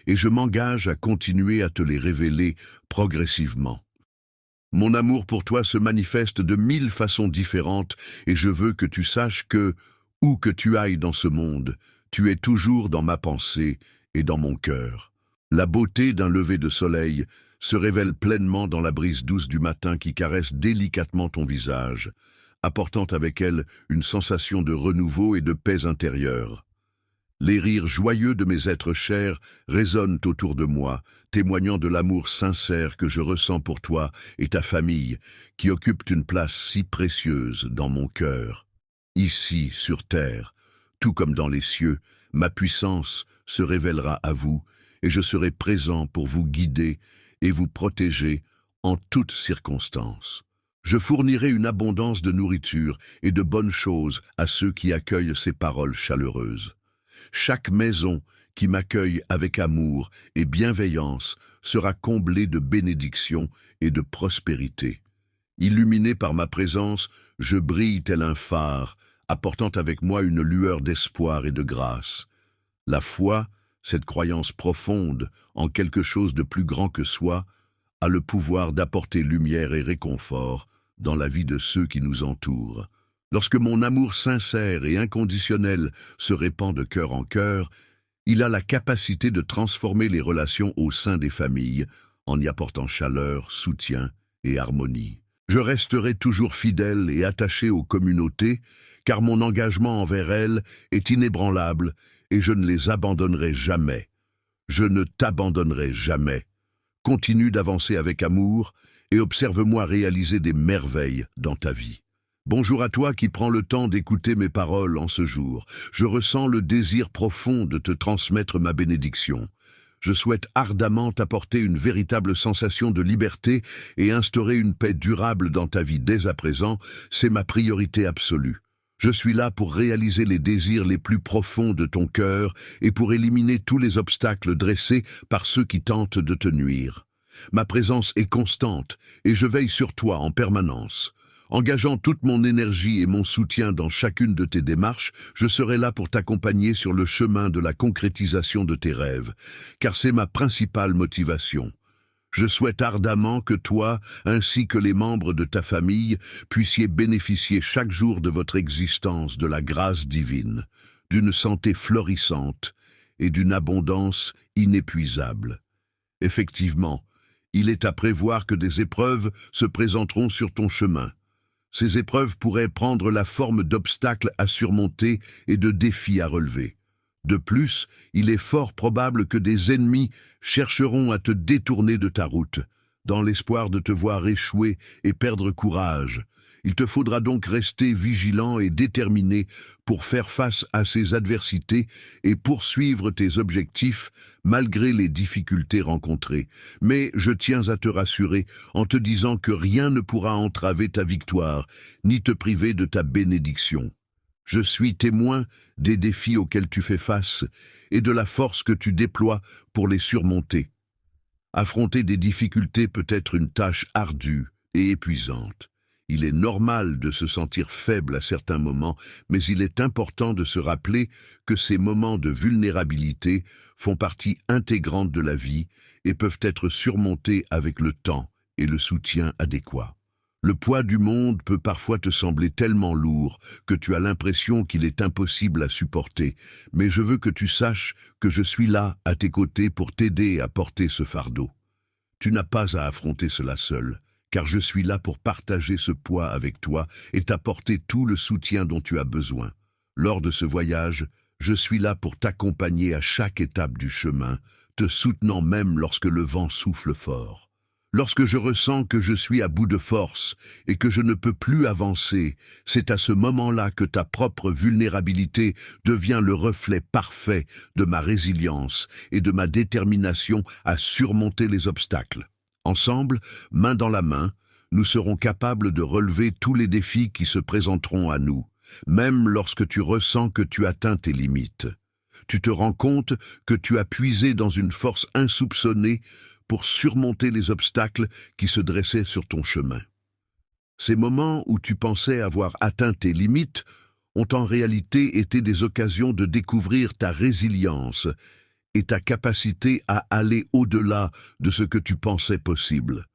et je m'engage à continuer à te les révéler progressivement. Mon amour pour toi se manifeste de 1000 façons différentes, et je veux que tu saches que, où que tu ailles dans ce monde, tu es toujours dans ma pensée et dans mon cœur. La beauté d'un lever de soleil se révèle pleinement dans la brise douce du matin qui caresse délicatement ton visage, apportant avec elle une sensation de renouveau et de paix intérieure. Les rires joyeux de mes êtres chers résonnent autour de moi, témoignant de l'amour sincère que je ressens pour toi et ta famille, qui occupent une place si précieuse dans mon cœur. Ici, sur terre, tout comme dans les cieux, ma puissance se révélera à vous, et je serai présent pour vous guider et vous protéger en toutes circonstances. Je fournirai une abondance de nourriture et de bonnes choses à ceux qui accueillent ces paroles chaleureuses. Chaque maison qui m'accueille avec amour et bienveillance sera comblée de bénédictions et de prospérité. Illuminé par ma présence, je brille tel un phare, apportant avec moi une lueur d'espoir et de grâce. La foi, cette croyance profonde en quelque chose de plus grand que soi, a le pouvoir d'apporter lumière et réconfort dans la vie de ceux qui nous entourent. Lorsque mon amour sincère et inconditionnel se répand de cœur en cœur, il a la capacité de transformer les relations au sein des familles en y apportant chaleur, soutien et harmonie. Je resterai toujours fidèle et attaché aux communautés, car mon engagement envers elles est inébranlable et je ne les abandonnerai jamais. Je ne t'abandonnerai jamais. Continue d'avancer avec amour et observe-moi réaliser des merveilles dans ta vie. Bonjour à toi qui prends le temps d'écouter mes paroles en ce jour. Je ressens le désir profond de te transmettre ma bénédiction. Je souhaite ardemment t'apporter une véritable sensation de liberté et instaurer une paix durable dans ta vie dès à présent. C'est ma priorité absolue. Je suis là pour réaliser les désirs les plus profonds de ton cœur et pour éliminer tous les obstacles dressés par ceux qui tentent de te nuire. Ma présence est constante et je veille sur toi en permanence. Engageant toute mon énergie et mon soutien dans chacune de tes démarches, je serai là pour t'accompagner sur le chemin de la concrétisation de tes rêves, car c'est ma principale motivation. Je souhaite ardemment que toi, ainsi que les membres de ta famille, puissiez bénéficier chaque jour de votre existence de la grâce divine, d'une santé florissante et d'une abondance inépuisable. Effectivement, il est à prévoir que des épreuves se présenteront sur ton chemin. Ces épreuves pourraient prendre la forme d'obstacles à surmonter et de défis à relever. De plus, il est fort probable que des ennemis chercheront à te détourner de ta route, dans l'espoir de te voir échouer et perdre courage. Il te faudra donc rester vigilant et déterminé pour faire face à ces adversités et poursuivre tes objectifs malgré les difficultés rencontrées. Mais je tiens à te rassurer en te disant que rien ne pourra entraver ta victoire, ni te priver de ta bénédiction. Je suis témoin des défis auxquels tu fais face et de la force que tu déploies pour les surmonter. Affronter des difficultés peut être une tâche ardue et épuisante. Il est normal de se sentir faible à certains moments, mais il est important de se rappeler que ces moments de vulnérabilité font partie intégrante de la vie et peuvent être surmontés avec le temps et le soutien adéquat. Le poids du monde peut parfois te sembler tellement lourd que tu as l'impression qu'il est impossible à supporter, mais je veux que tu saches que je suis là à tes côtés pour t'aider à porter ce fardeau. Tu n'as pas à affronter cela seul, car je suis là pour partager ce poids avec toi et t'apporter tout le soutien dont tu as besoin. Lors de ce voyage, je suis là pour t'accompagner à chaque étape du chemin, te soutenant même lorsque le vent souffle fort. Lorsque je ressens que je suis à bout de force et que je ne peux plus avancer, c'est à ce moment-là que ta propre vulnérabilité devient le reflet parfait de ma résilience et de ma détermination à surmonter les obstacles. Ensemble, main dans la main, nous serons capables de relever tous les défis qui se présenteront à nous, même lorsque tu ressens que tu atteins tes limites. Tu te rends compte que tu as puisé dans une force insoupçonnée pour surmonter les obstacles qui se dressaient sur ton chemin. Ces moments où tu pensais avoir atteint tes limites ont en réalité été des occasions de découvrir ta résilience et ta capacité à aller au-delà de ce que tu pensais possible.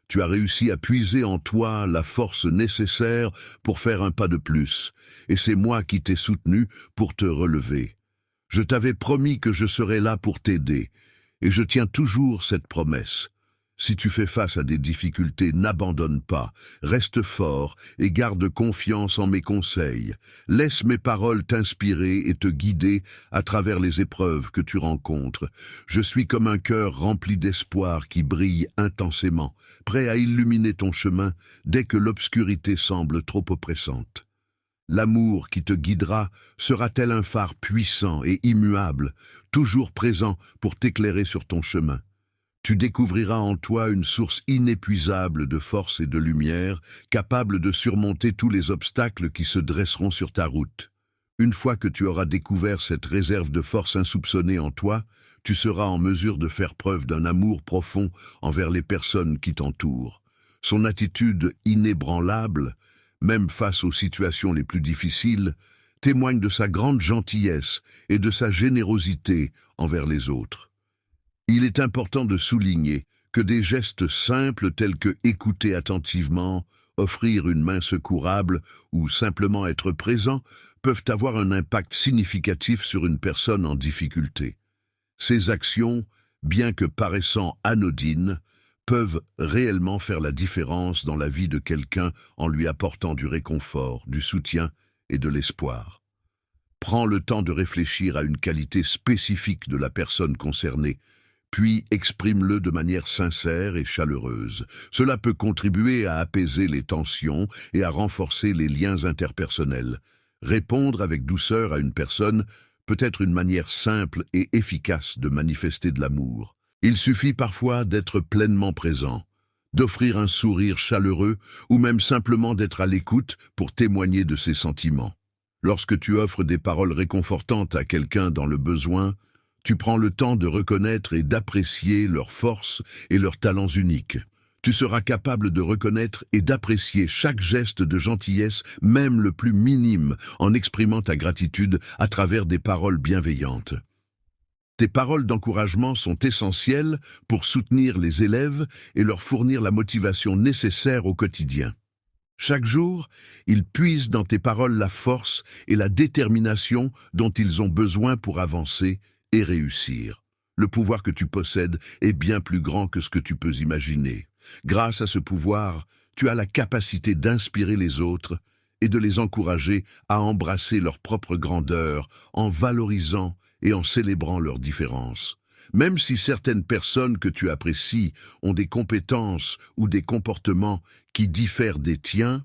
Tu as réussi à puiser en toi la force nécessaire pour faire un pas de plus, et c'est moi qui t'ai soutenu pour te relever. Je t'avais promis que je serais là pour t'aider, et je tiens toujours cette promesse. Si tu fais face à des difficultés, n'abandonne pas, reste fort et garde confiance en mes conseils. Laisse mes paroles t'inspirer et te guider à travers les épreuves que tu rencontres. Je suis comme un cœur rempli d'espoir qui brille intensément, prêt à illuminer ton chemin dès que l'obscurité semble trop oppressante. L'amour qui te guidera sera tel un phare puissant et immuable, toujours présent pour t'éclairer sur ton chemin. Tu découvriras en toi une source inépuisable de force et de lumière, capable de surmonter tous les obstacles qui se dresseront sur ta route. Une fois que tu auras découvert cette réserve de force insoupçonnée en toi, tu seras en mesure de faire preuve d'un amour profond envers les personnes qui t'entourent. Son attitude inébranlable, même face aux situations les plus difficiles, témoigne de sa grande gentillesse et de sa générosité envers les autres. Il est important de souligner que des gestes simples tels que écouter attentivement, offrir une main secourable ou simplement être présent peuvent avoir un impact significatif sur une personne en difficulté. Ces actions, bien que paraissant anodines, peuvent réellement faire la différence dans la vie de quelqu'un en lui apportant du réconfort, du soutien et de l'espoir. Prends le temps de réfléchir à une qualité spécifique de la personne concernée, puis exprime-le de manière sincère et chaleureuse. Cela peut contribuer à apaiser les tensions et à renforcer les liens interpersonnels. Répondre avec douceur à une personne peut être une manière simple et efficace de manifester de l'amour. Il suffit parfois d'être pleinement présent, d'offrir un sourire chaleureux ou même simplement d'être à l'écoute pour témoigner de ses sentiments. Lorsque tu offres des paroles réconfortantes à quelqu'un dans le besoin, tu prends le temps de reconnaître et d'apprécier leurs forces et leurs talents uniques. Tu seras capable de reconnaître et d'apprécier chaque geste de gentillesse, même le plus minime, en exprimant ta gratitude à travers des paroles bienveillantes. Tes paroles d'encouragement sont essentielles pour soutenir les élèves et leur fournir la motivation nécessaire au quotidien. Chaque jour, ils puisent dans tes paroles la force et la détermination dont ils ont besoin pour avancer et réussir. Le pouvoir que tu possèdes est bien plus grand que ce que tu peux imaginer. Grâce à ce pouvoir, tu as la capacité d'inspirer les autres et de les encourager à embrasser leur propre grandeur en valorisant et en célébrant leurs différences. Même si certaines personnes que tu apprécies ont des compétences ou des comportements qui diffèrent des tiens,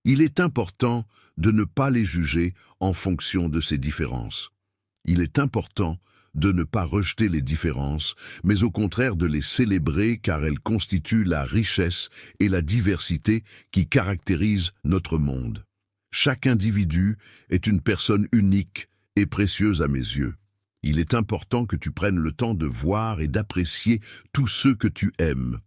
Il est important de ne pas les juger en fonction de ces différences. Il est important de ne pas rejeter les différences, mais au contraire de les célébrer car elles constituent la richesse et la diversité qui caractérisent notre monde. Chaque individu est une personne unique et précieuse à mes yeux. Il est important que tu prennes le temps de voir et d'apprécier tous ceux que tu aimes.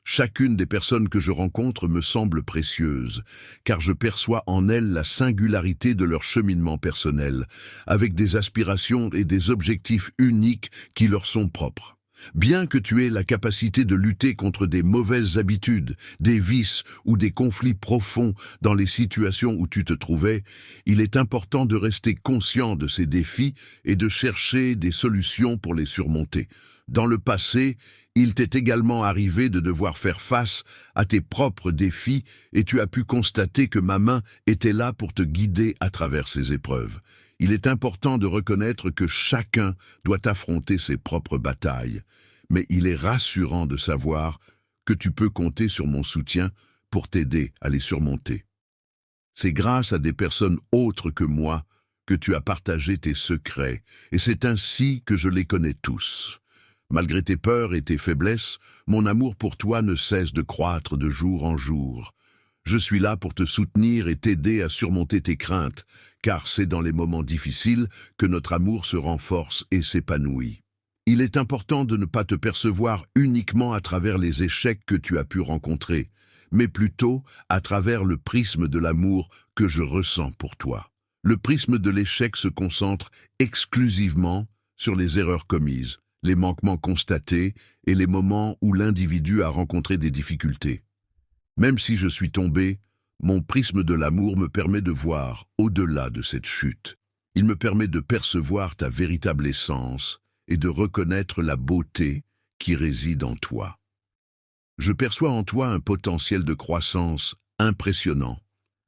Chacune des personnes que je rencontre me semble précieuse, car je perçois en elles la singularité de leur cheminement personnel, avec des aspirations et des objectifs uniques qui leur sont propres. Bien que tu aies la capacité de lutter contre des mauvaises habitudes, des vices ou des conflits profonds dans les situations où tu te trouvais, il est important de rester conscient de ces défis et de chercher des solutions pour les surmonter. Dans le passé, il t'est également arrivé de devoir faire face à tes propres défis et tu as pu constater que ma main était là pour te guider à travers ces épreuves. Il est important de reconnaître que chacun doit affronter ses propres batailles, mais il est rassurant de savoir que tu peux compter sur mon soutien pour t'aider à les surmonter. C'est grâce à des personnes autres que moi que tu as partagé tes secrets, et c'est ainsi que je les connais tous. Malgré tes peurs et tes faiblesses, mon amour pour toi ne cesse de croître de jour en jour. Je suis là pour te soutenir et t'aider à surmonter tes craintes, car c'est dans les moments difficiles que notre amour se renforce et s'épanouit. Il est important de ne pas te percevoir uniquement à travers les échecs que tu as pu rencontrer, mais plutôt à travers le prisme de l'amour que je ressens pour toi. Le prisme de l'échec se concentre exclusivement sur les erreurs commises, les manquements constatés et les moments où l'individu a rencontré des difficultés. Même si je suis tombé, mon prisme de l'amour me permet de voir au-delà de cette chute. Il me permet de percevoir ta véritable essence et de reconnaître la beauté qui réside en toi. Je perçois en toi un potentiel de croissance impressionnant,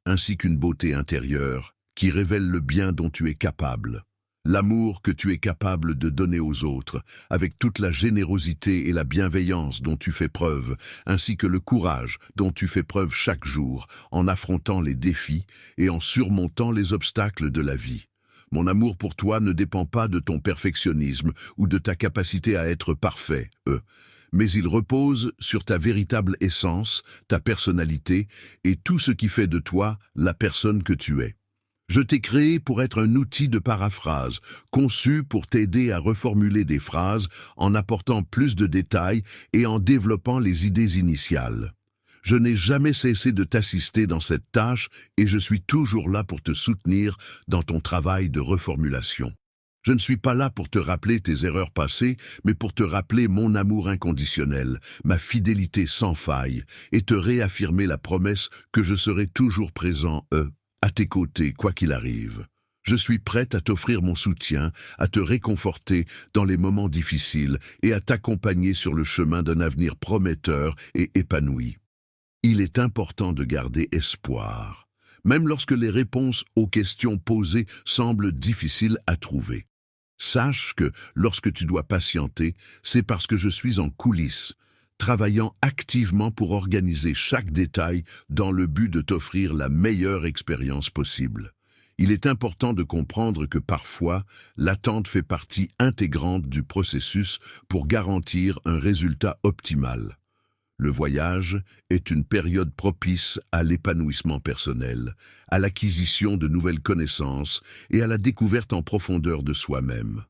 ainsi qu'une beauté intérieure qui révèle le bien dont tu es capable. L'amour que tu es capable de donner aux autres, avec toute la générosité et la bienveillance dont tu fais preuve, ainsi que le courage dont tu fais preuve chaque jour, en affrontant les défis et en surmontant les obstacles de la vie. Mon amour pour toi ne dépend pas de ton perfectionnisme ou de ta capacité à être parfait, mais il repose sur ta véritable essence, ta personnalité et tout ce qui fait de toi la personne que tu es. Je t'ai créé pour être un outil de paraphrase, conçu pour t'aider à reformuler des phrases en apportant plus de détails et en développant les idées initiales. Je n'ai jamais cessé de t'assister dans cette tâche et je suis toujours là pour te soutenir dans ton travail de reformulation. Je ne suis pas là pour te rappeler tes erreurs passées, mais pour te rappeler mon amour inconditionnel, ma fidélité sans faille, et te réaffirmer la promesse que je serai toujours présent, à tes côtés, quoi qu'il arrive. Je suis prête à t'offrir mon soutien, à te réconforter dans les moments difficiles et à t'accompagner sur le chemin d'un avenir prometteur et épanoui. Il est important de garder espoir, même lorsque les réponses aux questions posées semblent difficiles à trouver. Sache que lorsque tu dois patienter, c'est parce que je suis en coulisses, travaillant activement pour organiser chaque détail dans le but de t'offrir la meilleure expérience possible. Il est important de comprendre que parfois, l'attente fait partie intégrante du processus pour garantir un résultat optimal. Le voyage est une période propice à l'épanouissement personnel, à l'acquisition de nouvelles connaissances et à la découverte en profondeur de soi-même.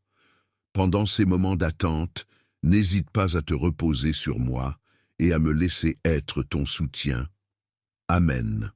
Pendant ces moments d'attente, n'hésite pas à te reposer sur moi et à me laisser être ton soutien. Amen.